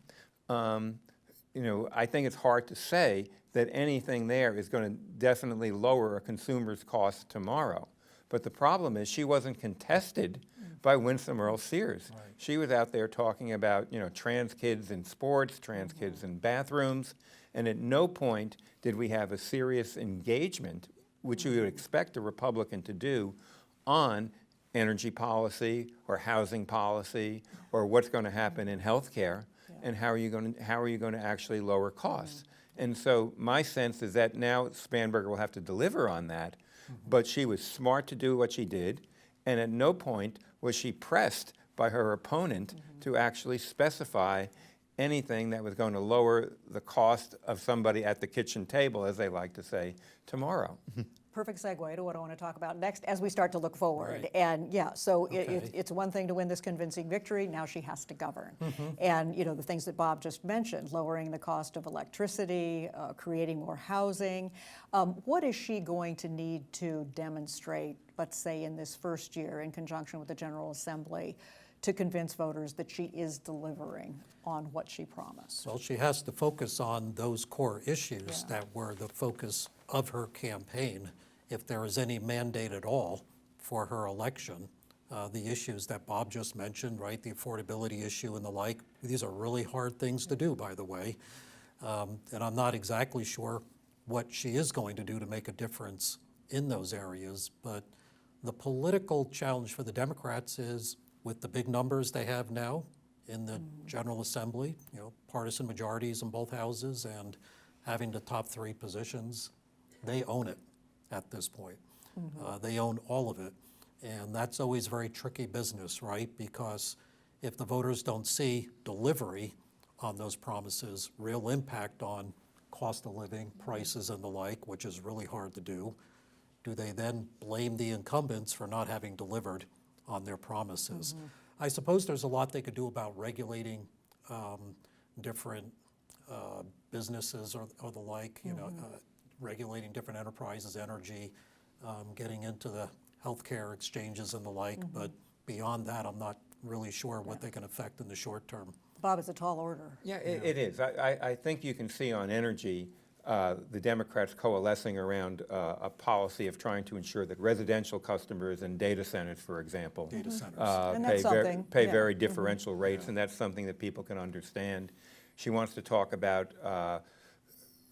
S13: I think it's hard to say that anything there is going to definitely lower a consumer's cost tomorrow. But the problem is she wasn't contested by Winsome Earl Sears. Right. She was out there talking about, trans kids in sports, trans kids in bathrooms, And at no point did we have a serious engagement, which you would expect a Republican to do, on energy policy or housing policy or what's going to happen in health care and how are you going to actually lower costs. And so my sense is that now Spanberger will have to deliver on that, but she was smart to do what she did, and at no point was she pressed by her opponent to actually specify anything that was going to lower the cost of somebody at the kitchen table, as they like to say, tomorrow.
S2: Perfect segue to what I want to talk about next as we start to look forward.
S12: Right.
S2: And yeah, so
S12: Okay.
S2: it's one thing to win this convincing victory. Now she has to govern. And you know the things that Bob just mentioned, lowering the cost of electricity, creating more housing. What is she going to need to demonstrate, let's say in this first year in conjunction with the General Assembly, to convince voters that she is delivering on what she promised?
S12: Well, she has to focus on those core issues that were the focus of her campaign, if there is any mandate at all for her election. The issues that Bob just mentioned, right, the affordability issue and the like, these are really hard things to do, by the way. And I'm not exactly sure what she is going to do to make a difference in those areas, but the political challenge for the Democrats is, with the big numbers they have now in the General Assembly, you know, partisan majorities in both houses and having the top 3 positions, they own it at this point. They own all of it. And that's always very tricky business, right? Because if the voters don't see delivery on those promises, real impact on cost of living, prices and the like, which is really hard to do they then blame the incumbents for not having delivered on their promises? I suppose there's a lot they could do about regulating different businesses or the like, you know, regulating different enterprises, energy, getting into the healthcare exchanges and the like. But beyond that, I'm not really sure what they can affect in the short term.
S2: Bob, it's a tall order.
S13: Yeah, it is. I think you can see on energy the Democrats coalescing around a policy of trying to ensure that residential customers and data centers, for example,
S2: And that's something,
S13: pay very differential rates, and that's something that people can understand. She wants to talk about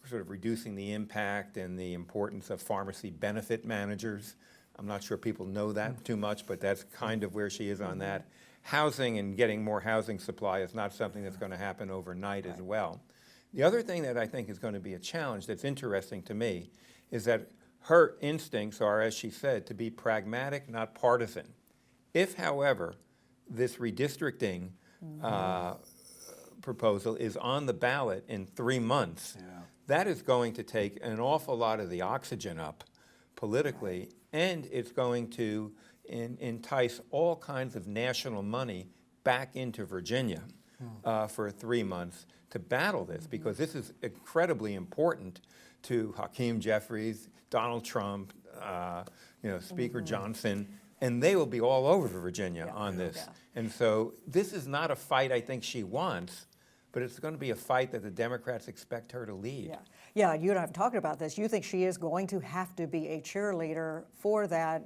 S13: sort of reducing the impact and the importance of pharmacy benefit managers. I'm not sure people know that too much, but that's kind of where she is on that. Housing and getting more housing supply is not something that's going to happen overnight as well. The other thing that I think is going to be a challenge that's interesting to me is that her instincts are, as she said, to be pragmatic, not partisan. If, however, this redistricting proposal is on the ballot in 3 months, that is going to take an awful lot of the oxygen up politically, and it's going to entice all kinds of national money back into Virginia for 3 months to battle this, because this is incredibly important to Hakeem Jeffries, Donald Trump, Speaker Johnson, and they will be all over Virginia on this. And so this is not a fight I think she wants, but it's going to be a fight that the Democrats expect her to lead.
S2: Yeah, you and I have talked about this. You think she is going to have to be a cheerleader for that,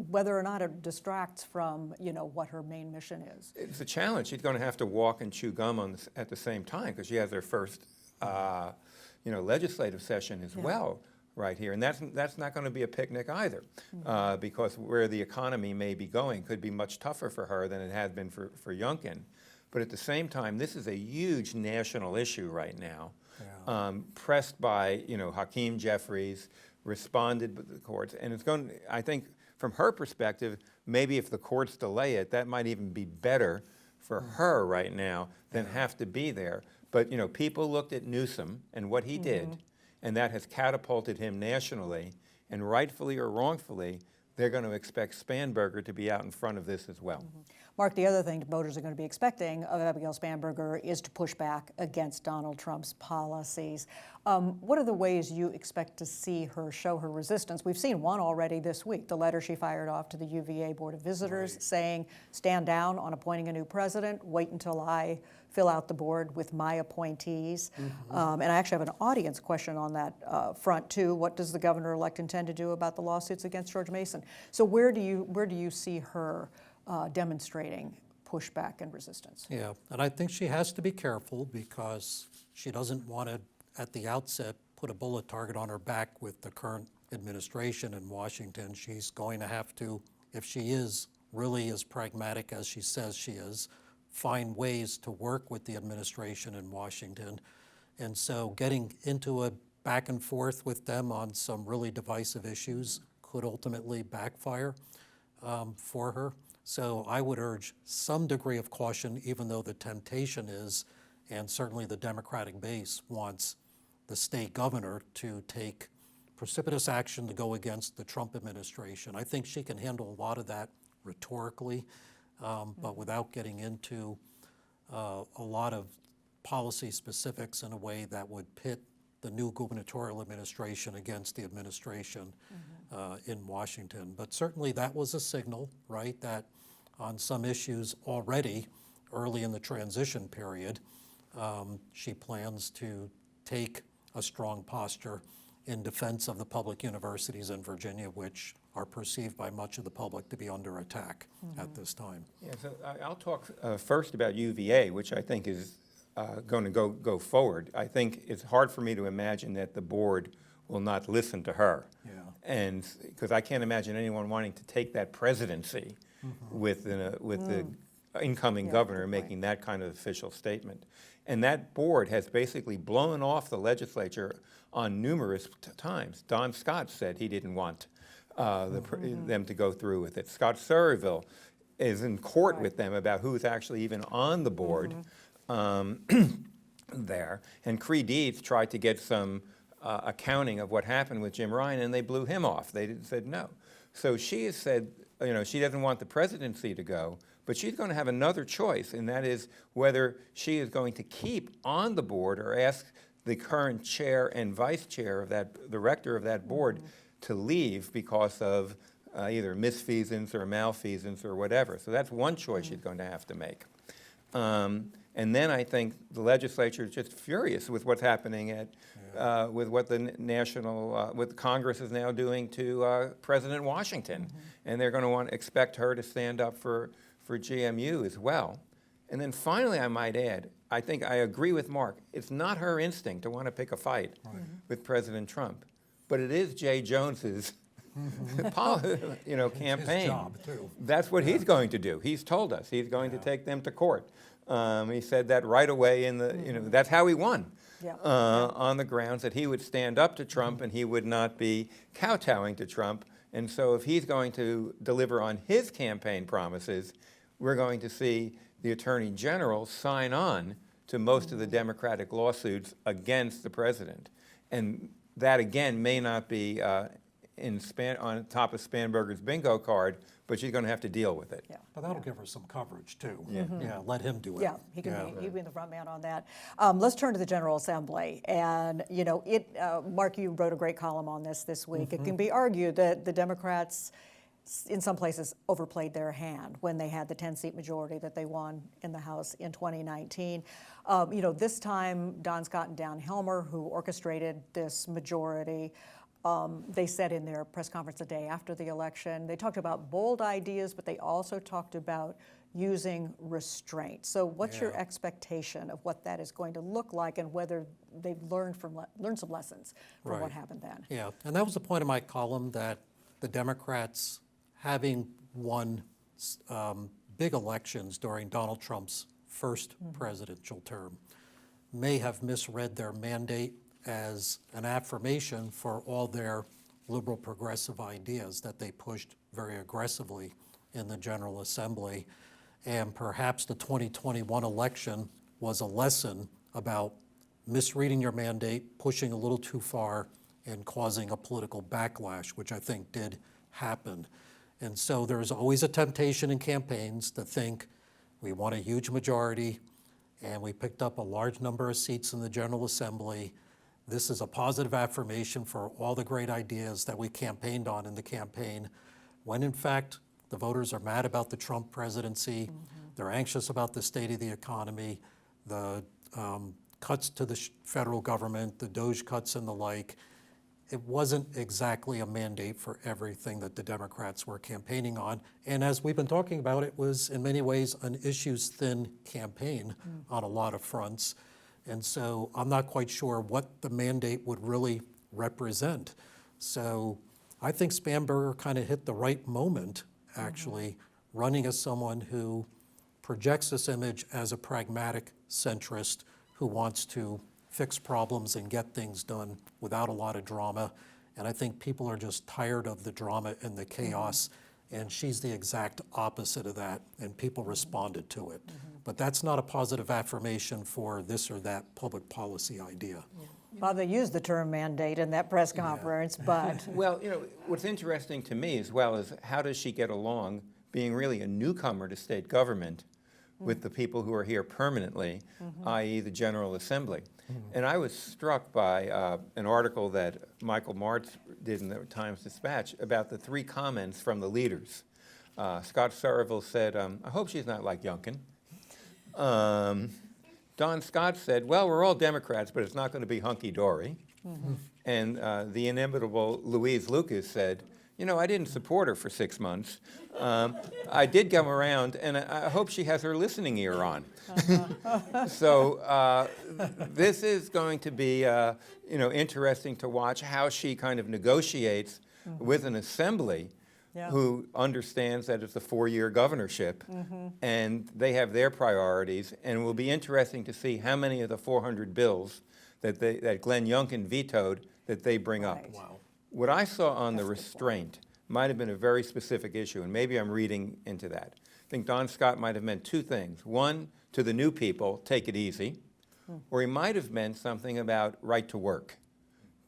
S2: whether or not it distracts from, you know, what her main mission is.
S13: It's a challenge. She's going to have to walk and chew gum at the same time, because she has her first, legislative session as well right here. And that's not going to be a picnic either, because where the economy may be going could be much tougher for her than it has been for Youngkin. But at the same time, this is a huge national issue right now. Pressed by, Hakeem Jeffries, responded with the courts, and it's going. I think, from her perspective, maybe if the courts delay it, that might even be better for her right now than have to be there. But people looked at Newsom and what he did, and that has catapulted him nationally. And rightfully or wrongfully, they're going to expect Spanberger to be out in front of this as well.
S2: Mark, the other thing voters are going to be expecting of Abigail Spanberger is to push back against Donald Trump's policies. What are the ways you expect to see her show her resistance? We've seen one already this week, the letter she fired off to the UVA Board of Visitors saying, stand down on appointing a new president, wait until I fill out the board with my appointees. And I actually have an audience question on that front too. What does the governor-elect intend to do about the lawsuits against George Mason? So where do you see her demonstrating pushback and resistance?
S12: Yeah, and I think she has to be careful because she doesn't want to at the outset put a bullet target on her back with the current administration in Washington. She's going to have to, if she is really as pragmatic as she says she is, find ways to work with the administration in Washington. And so getting into a back and forth with them on some really divisive issues could ultimately backfire for her. So I would urge some degree of caution, even though the temptation is, and certainly the Democratic base wants the state governor to take precipitous action to go against the Trump administration. I think she can handle a lot of that rhetorically, but without getting into a lot of policy specifics in a way that would pit the new gubernatorial administration against the administration in Washington. But certainly that was a signal, right, that on some issues already early in the transition period, she plans to take a strong posture in defense of the public universities in Virginia, which are perceived by much of the public to be under attack at this time.
S13: Yeah, so I'll talk first about UVA, which I think is going to go forward. I think it's hard for me to imagine that the board will not listen to her.
S12: Yeah.
S13: And because I can't imagine anyone wanting to take that presidency with the incoming governor making that kind of official statement. And that board has basically blown off the legislature on numerous times. Don Scott said he didn't want them to go through with it. Scott Surreyville is in court with them about who's actually even on the board there. And Cree Deeds tried to get some accounting of what happened with Jim Ryan, and they blew him off. They said no. So she has said, you know, she doesn't want the presidency to go, but she's going to have another choice, and that is whether she is going to keep on the board or ask the current chair and vice chair of that, the rector of that board, to leave because of either misfeasance or malfeasance or whatever. So that's one choice she's going to have to make. And then I think the legislature is just furious with what's happening at, with what the what Congress is now doing to President Washington. And they're going to expect her to stand up for GMU as well. And then finally, I might add, I think I agree with Mark. It's not her instinct to want to pick a fight with President Trump, but it is Jay Jones's campaign.
S12: His job, too.
S13: That's what he's going to do. He's told us he's going to take them to court. He said that right away in the, that's how he won. On the grounds that he would stand up to Trump and he would not be kowtowing to Trump. And so if he's going to deliver on his campaign promises, we're going to see the Attorney General sign on to most of the Democratic lawsuits against the president. And that, again, may not be on top of Spanberger's bingo card, but she's going to have to deal with it.
S12: But that'll give her some coverage, too. Let him do it.
S2: Yeah, he'll be the front man on that. Let's turn to the General Assembly. And, Mark, you wrote a great column on this week. It can be argued that the Democrats, in some places, overplayed their hand when they had the 10-seat majority that they won in the House in 2019. This time, Don Scott and Dan Helmer, who orchestrated this majority, they said in their press conference the day after the election, they talked about bold ideas, but they also talked about using restraint. So what's your expectation of what that is going to look like and whether they've learned some lessons from what happened then?
S12: Yeah, and that was the point of my column, that the Democrats, having won big elections during Donald Trump's first presidential term, may have misread their mandate as an affirmation for all their liberal progressive ideas that they pushed very aggressively in the General Assembly. And perhaps the 2021 election was a lesson about misreading your mandate, pushing a little too far, and causing a political backlash, which I think did happen. And so there's always a temptation in campaigns to think we want a huge majority and we picked up a large number of seats in the General Assembly. This is a positive affirmation for all the great ideas that we campaigned on in the campaign, when in fact the voters are mad about the Trump presidency, they're anxious about the state of the economy, the cuts to the federal government, the DOGE cuts and the like. It wasn't exactly a mandate for everything that the Democrats were campaigning on. And as we've been talking about, it was in many ways an issues-thin campaign on a lot of fronts. And so I'm not quite sure what the mandate would really represent. So I think Spanberger kind of hit the right moment, actually, running as someone who projects this image as a pragmatic centrist who wants to fix problems and get things done without a lot of drama. And I think people are just tired of the drama and the chaos. And she's the exact opposite of that, and people responded to it. But that's not a positive affirmation for this or that public policy idea.
S2: Bob, they used the term mandate in that press conference, but...
S13: Well, you know, what's interesting to me as well is how does she get along being really a newcomer to state government with the people who are here permanently, i.e. the General Assembly. And I was struck by an article that Michael Martz did in the Times-Dispatch about the 3 comments from the leaders. Scott Somerville said, I hope she's not like Youngkin. Don Scott said, well, we're all Democrats, but it's not going to be hunky-dory. And the inimitable Louise Lucas said, you know, I didn't support her for 6 months. I did come around, and I hope she has her listening ear on. So this is going to be, you know, interesting to watch how she kind of negotiates with an assembly who understands that it's a 4-year governorship, and they have their priorities. And it will be interesting to see how many of the 400 bills that Glenn Youngkin vetoed that they bring up.
S12: Wow.
S13: What I saw on the restraint might have been a very specific issue, and maybe I'm reading into that. I think Don Scott might have meant 2 things. One, to the new people, take it easy. Or he might have meant something about right to work,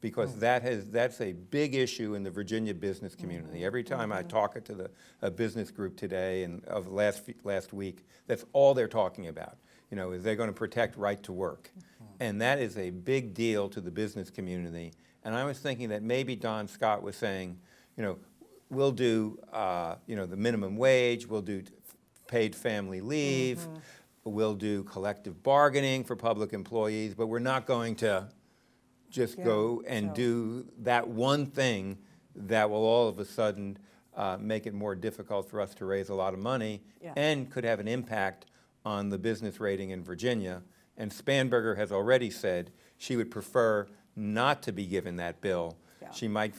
S13: because that's a big issue in the Virginia business community. Every time I talk to a business group today and of last week, that's all they're talking about. You know, is they're going to protect right to work. And that is a big deal to the business community. And I was thinking that maybe Don Scott was saying, you know, we'll do, you know, the minimum wage, we'll do paid family leave, we'll do collective bargaining for public employees, but we're not going to just go and do that one thing that will all of a sudden make it more difficult for us to raise a lot of money and could have an impact on the business rating in Virginia. And Spanberger has already said she would prefer not to be given that bill. She might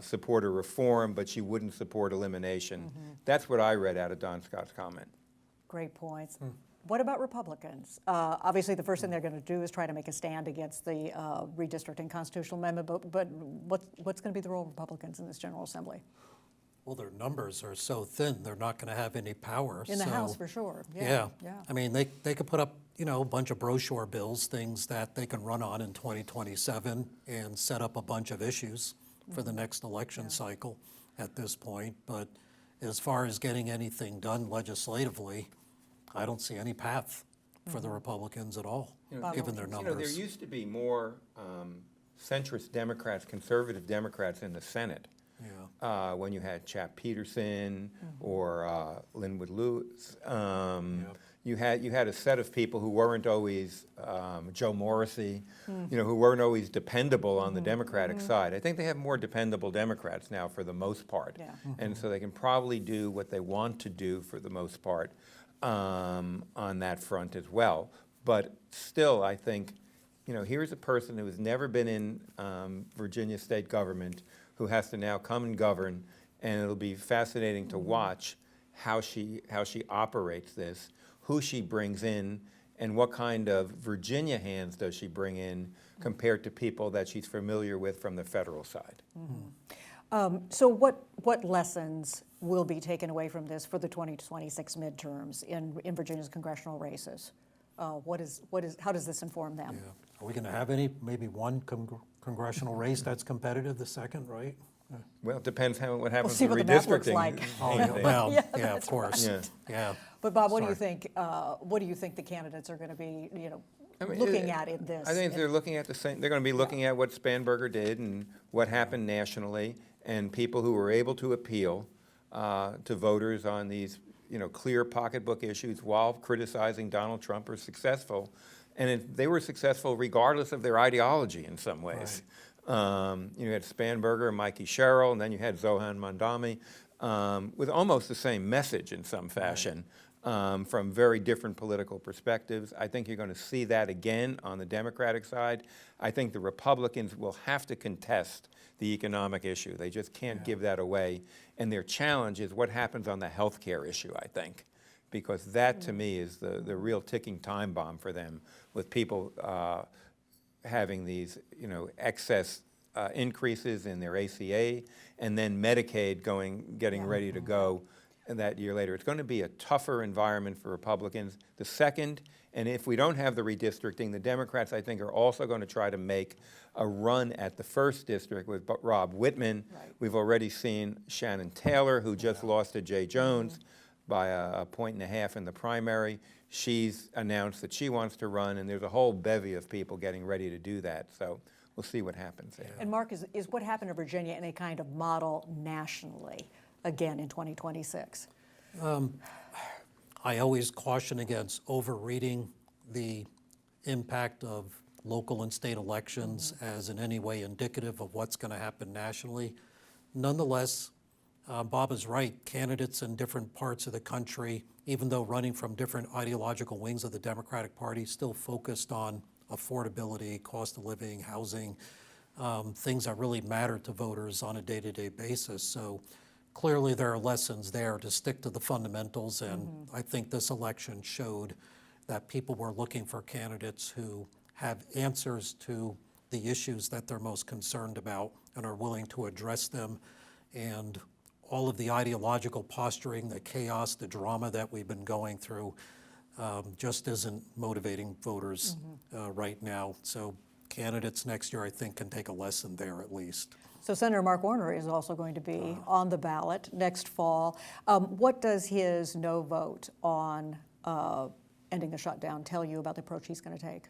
S13: support a reform, but she wouldn't support elimination. That's what I read out of Don Scott's comment.
S2: Great points. What about Republicans? Obviously, the first thing they're going to do is try to make a stand against the redistricting constitutional amendment, but what's going to be the role of Republicans in this General Assembly?
S12: Well, their numbers are so thin, they're not going to have any power.
S2: In the House, for sure.
S12: Yeah. I mean, they could put up, you know, a bunch of brochure bills, things that they can run on in 2027 and set up a bunch of issues for the next election cycle at this point. But as far as getting anything done legislatively, I don't see any path for the Republicans at all, given their numbers.
S13: You know, there used to be more centrist Democrats, conservative Democrats in the Senate. When you had Chap Peterson or Linwood Lewis, you had a set of people who weren't always Joe Morrissey, you know, who weren't always dependable on the Democratic side. I think they have more dependable Democrats now for the most part, and so they can probably do what they want to do for the most part on that front as well. But still, I think, you know, here's a person who has never been in Virginia state government, who has to now come and govern, and it'll be fascinating to watch how she operates this, who she brings in, and what kind of Virginia hands does she bring in compared to people that she's familiar with from the federal side.
S2: So what lessons will be taken away from this for the 2026 midterms in Virginia's congressional races? How does this inform them?
S12: Are we going to have maybe one congressional race that's competitive, the second, right?
S13: Well, it depends what happens
S2: we'll
S13: with
S2: see what the map looks
S13: redistricting.
S2: like.
S12: Well, yeah, of course.
S13: Yeah.
S2: But Bob, what do you think? What do you think the candidates are going to be, you know, looking at in this?
S13: I think they're looking at the same. They're going to be looking at what Spanberger did and what happened nationally, and people who were able to appeal to voters on these, you know, clear pocketbook issues while criticizing Donald Trump are successful, and they were successful regardless of their ideology in some ways. You had Spanberger and Mikey Sherrill, and then you had Zohan Mandami with almost the same message in some fashion. from very different political perspectives. I think you're going to see that again on the Democratic side. I think the Republicans will have to contest the economic issue. They just can't give that away. And their challenge is what happens on the health care issue, I think, because that to me is the real ticking time bomb for them, with people having these excess increases in their ACA, and then Medicaid getting ready to go that year later. It's going to be a tougher environment for Republicans. The second, and if we don't have the redistricting, the Democrats, I think, are also going to try to make a run at the first district with Rob Whitman. Right. We've already seen Shannon Taylor, who just lost to Jay Jones by a 1.5 points in the primary. She's announced that she wants to run, and there's a whole bevy of people getting ready to do that. So we'll see what happens there.
S2: And Mark, is what happened to Virginia any kind of model nationally, again, in 2026?
S12: I always caution against overreading the impact of local and state elections as in any way indicative of what's going to happen nationally. Nonetheless, Bob is right. Candidates in different parts of the country, even though running from different ideological wings of the Democratic Party, still focused on affordability, cost of living, housing, things that really matter to voters on a day-to-day basis. So clearly there are lessons there to stick to the fundamentals, and I think this election showed that people were looking for candidates who have answers to the issues that they're most concerned about and are willing to address them. And all of the ideological posturing, the chaos, the drama that we've been going through just isn't motivating voters right now. So candidates next year, I think, can take a lesson there at least.
S2: So Senator Mark Warner is also going to be on the ballot next fall. What does his no vote on ending the shutdown tell you about the approach he's going to take?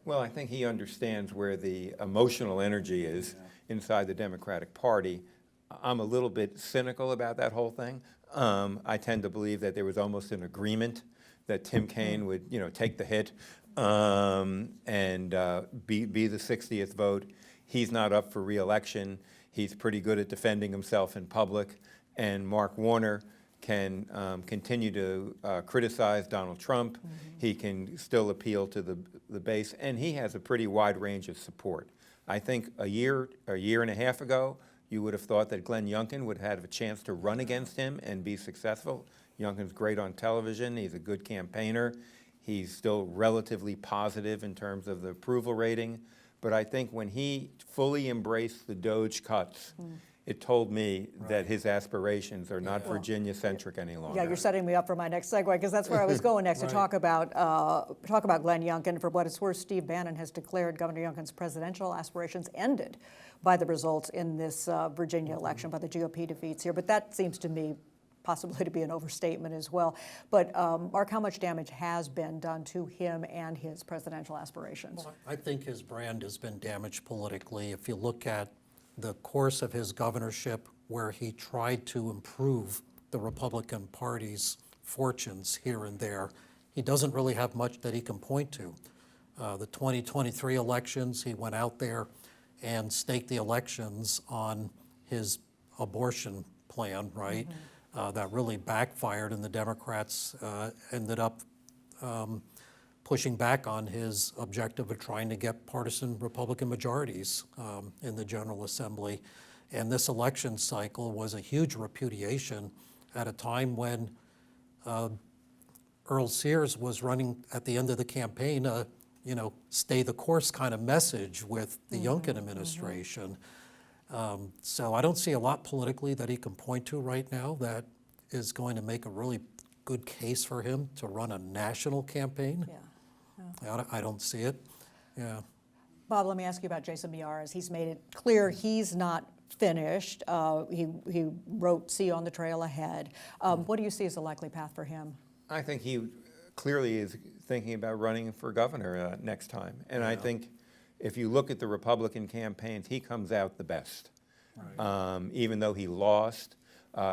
S13: Well, I think he understands where the emotional energy is inside the Democratic Party. I'm a little bit cynical about that whole thing. I tend to believe that there was almost an agreement that Tim Kaine would, take the hit and be the 60th vote. He's not up for re-election. He's pretty good at defending himself in public. And Mark Warner can continue to criticize Donald Trump. He can still appeal to the base, and he has a pretty wide range of support. I think a year and a half ago, you would have thought that Glenn Youngkin would have a chance to run against him and be successful. Youngkin's great on television. He's a good campaigner. He's still relatively positive in terms of the approval rating. But I think when he fully embraced the DOGE cuts, it told me that his aspirations are not Virginia-centric any longer.
S2: Yeah, you're setting me up for my next segue, because that's where I was going next to talk about Glenn Youngkin. For what it's worth, Steve Bannon has declared Governor Youngkin's presidential aspirations ended by the results in this Virginia election, by the GOP defeats here. But that seems to me possibly to be an overstatement as well. But Mark, how much damage has been done to him and his presidential aspirations?
S12: Well, I think his brand has been damaged politically. If you look at the course of his governorship, where he tried to improve the Republican Party's fortunes here and there, he doesn't really have much that he can point to. The 2023 elections, he went out there and staked the elections on his abortion plan, right? That really backfired, and the Democrats ended up pushing back on his objective of trying to get partisan Republican majorities in the General Assembly. And this election cycle was a huge repudiation at a time when Earl Sears was running at the end of the campaign stay the course kind of message with the Youngkin administration. So I don't see a lot politically that he can point to right now that is going to make a really good case for him to run a national campaign. I don't see it. Yeah.
S2: Bob, let me ask you about Jason Miyares. He's made it clear he's not finished. He wrote "See You on the Trail Ahead." What do you see as a likely path for him?
S13: I think he clearly is thinking about running for governor next time. And I think if you look at the Republican campaigns, he comes out the best. Even though he lost,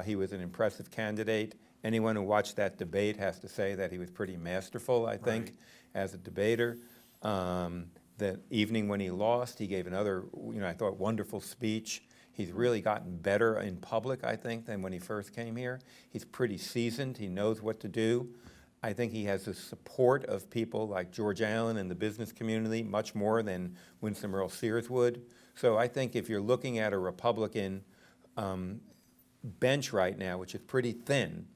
S13: he was an impressive candidate. Anyone who watched that debate has to say that he was pretty masterful, I think, as a debater. The evening when he lost, he gave another, I thought, wonderful speech. He's really gotten better in public, I think, than when he first came here. He's pretty seasoned. He knows what to do. I think he has the support of people like George Allen and the business community much more than Winsome Earl Sears would. So I think if you're looking at a Republican bench right now, which is pretty thin,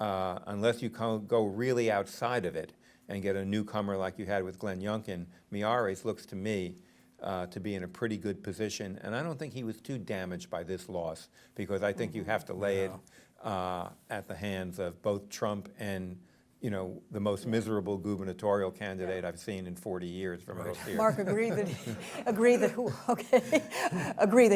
S13: unless you go really outside of it and get a newcomer like you had with Glenn Youngkin, Miyares looks to me to be in a pretty good position. And I don't think he was too damaged by this loss, because I think you have to lay it at the hands of both Trump and the most miserable gubernatorial candidate I've seen in 40 years from Earl Sears.
S2: Mark, agree that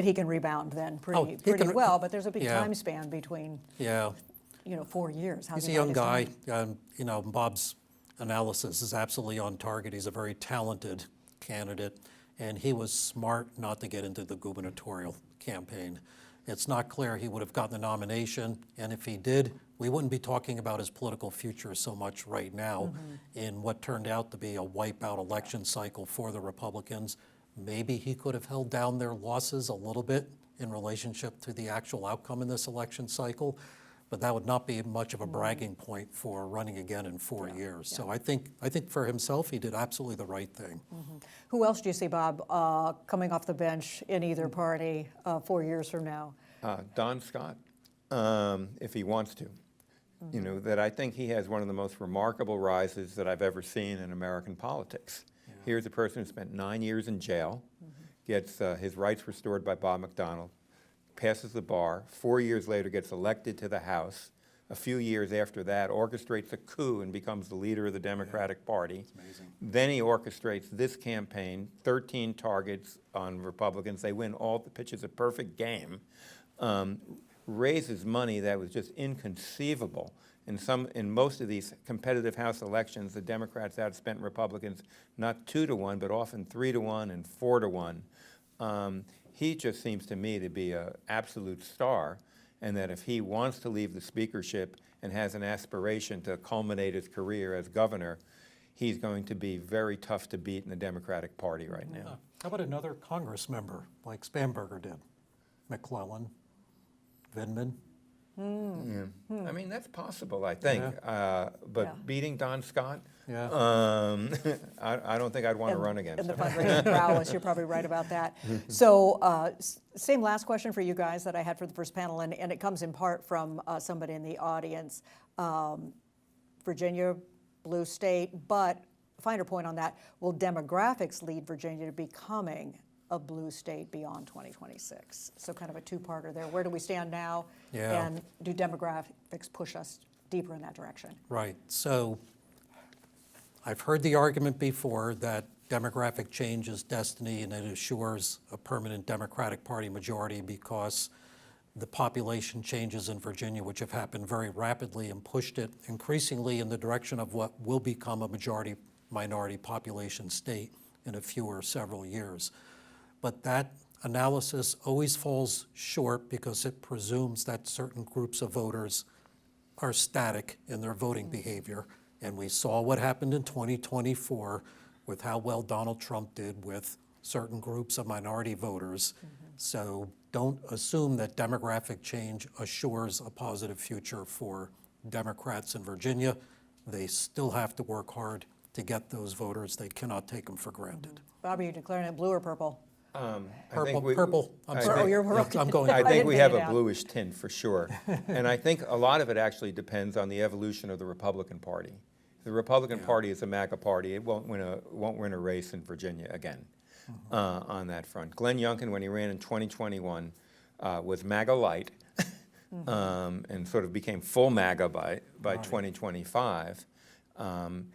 S2: he can rebound then pretty well, but there's a big time span between 4 years.
S12: He's a young guy. Bob's analysis is absolutely on target. He's a very talented candidate, and he was smart not to get into the gubernatorial campaign. It's not clear he would have gotten the nomination, and if he did, we wouldn't be talking about his political future so much right now in what turned out to be a wipeout election cycle for the Republicans. Maybe he could have held down their losses a little bit in relationship to the actual outcome in this election cycle, but that would not be much of a bragging point for running again in 4 years. So I think for himself, he did absolutely the right thing.
S2: Who else do you see, Bob, coming off the bench in either party 4 years from now?
S13: Don Scott, if he wants to. That I think he has one of the most remarkable rises that I've ever seen in American politics. Here's a person who spent 9 years in jail, gets his rights restored by Bob McDonnell, passes the bar, 4 years later gets elected to the House. A few years after that, orchestrates a coup and becomes the leader of the Democratic Party. Then he orchestrates this campaign, 13 targets on Republicans. They win all the pitches, a perfect game. Raises money that was just inconceivable. In most of these competitive House elections, the Democrats outspent Republicans not 2-1, but often 3-1 and 4-1. He just seems to me to be an absolute star, and that if he wants to leave the speakership and has an aspiration to culminate his career as governor, he's going to be very tough to beat in the Democratic Party right now.
S12: How about another Congress member like Spanberger did? McClellan, Vindman?
S13: I mean, that's possible, I think. But beating Don Scott, I don't think I'd want to run against him.
S2: And the fundraising prowess, you're probably right about that. So same last question for you guys that I had for the first panel, and it comes in part from somebody in the audience. Virginia, blue state, but finer point on that, will demographics lead Virginia to becoming a blue state beyond 2026? So kind of a two-parter there. Where do we stand now? And do demographics push us deeper in that direction?
S12: Right. So I've heard the argument before that demographic change is destiny and it assures a permanent Democratic Party majority because the population changes in Virginia, which have happened very rapidly and pushed it increasingly in the direction of what will become a majority-minority population state in a few or several years. But that analysis always falls short because it presumes that certain groups of voters are static in their voting behavior. And we saw what happened in 2024 with how well Donald Trump did with certain groups of minority voters. So don't assume that demographic change assures a positive future for Democrats in Virginia. They still have to work hard to get those voters. They cannot take them for granted.
S2: Bobby, you declaring it blue or purple?
S12: Purple. I'm sorry. I'm going.
S13: I think we have a bluish tint for sure. And I think a lot of it actually depends on the evolution of the Republican Party. If the Republican Party is a MAGA party, it won't win a race in Virginia again on that front. Glenn Youngkin, when he ran in 2021, was MAGA light and sort of became full MAGA by 2025. And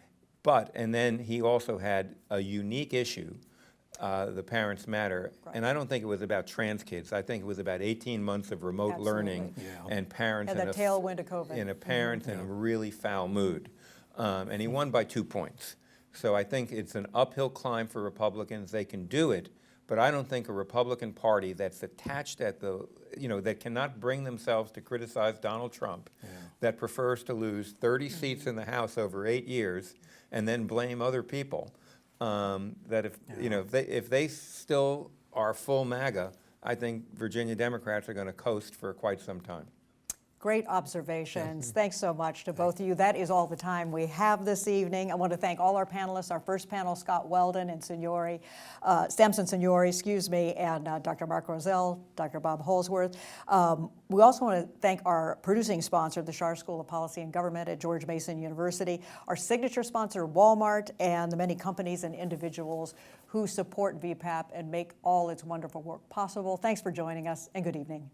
S13: then he also had a unique issue, the Parents Matter. And I don't think it was about trans kids. I think it was about 18 months of remote learning and parents
S2: and that tailwind of COVID.
S13: And a parent in a really foul mood. And he won by 2 points. So I think it's an uphill climb for Republicans. They can do it. But I don't think a Republican Party that's attached at the, that cannot bring themselves to criticize Donald Trump, that prefers to lose 30 seats in the House over 8 years and then blame other people, that if they still are full MAGA, I think Virginia Democrats are going to coast for quite some time.
S2: Great observations. Thanks so much to both of you. That is all the time we have this evening. I want to thank all our panelists, our first panel, Scott Weldon and Signori, Samson Signori, excuse me, and Dr. Mark Rozell, Dr. Bob Holsworth. We also want to thank our producing sponsor, the Schar School of Policy and Government at George Mason University, our signature sponsor, Walmart, and the many companies and individuals who support VPAP and make all its wonderful work possible. Thanks for joining us, and good evening.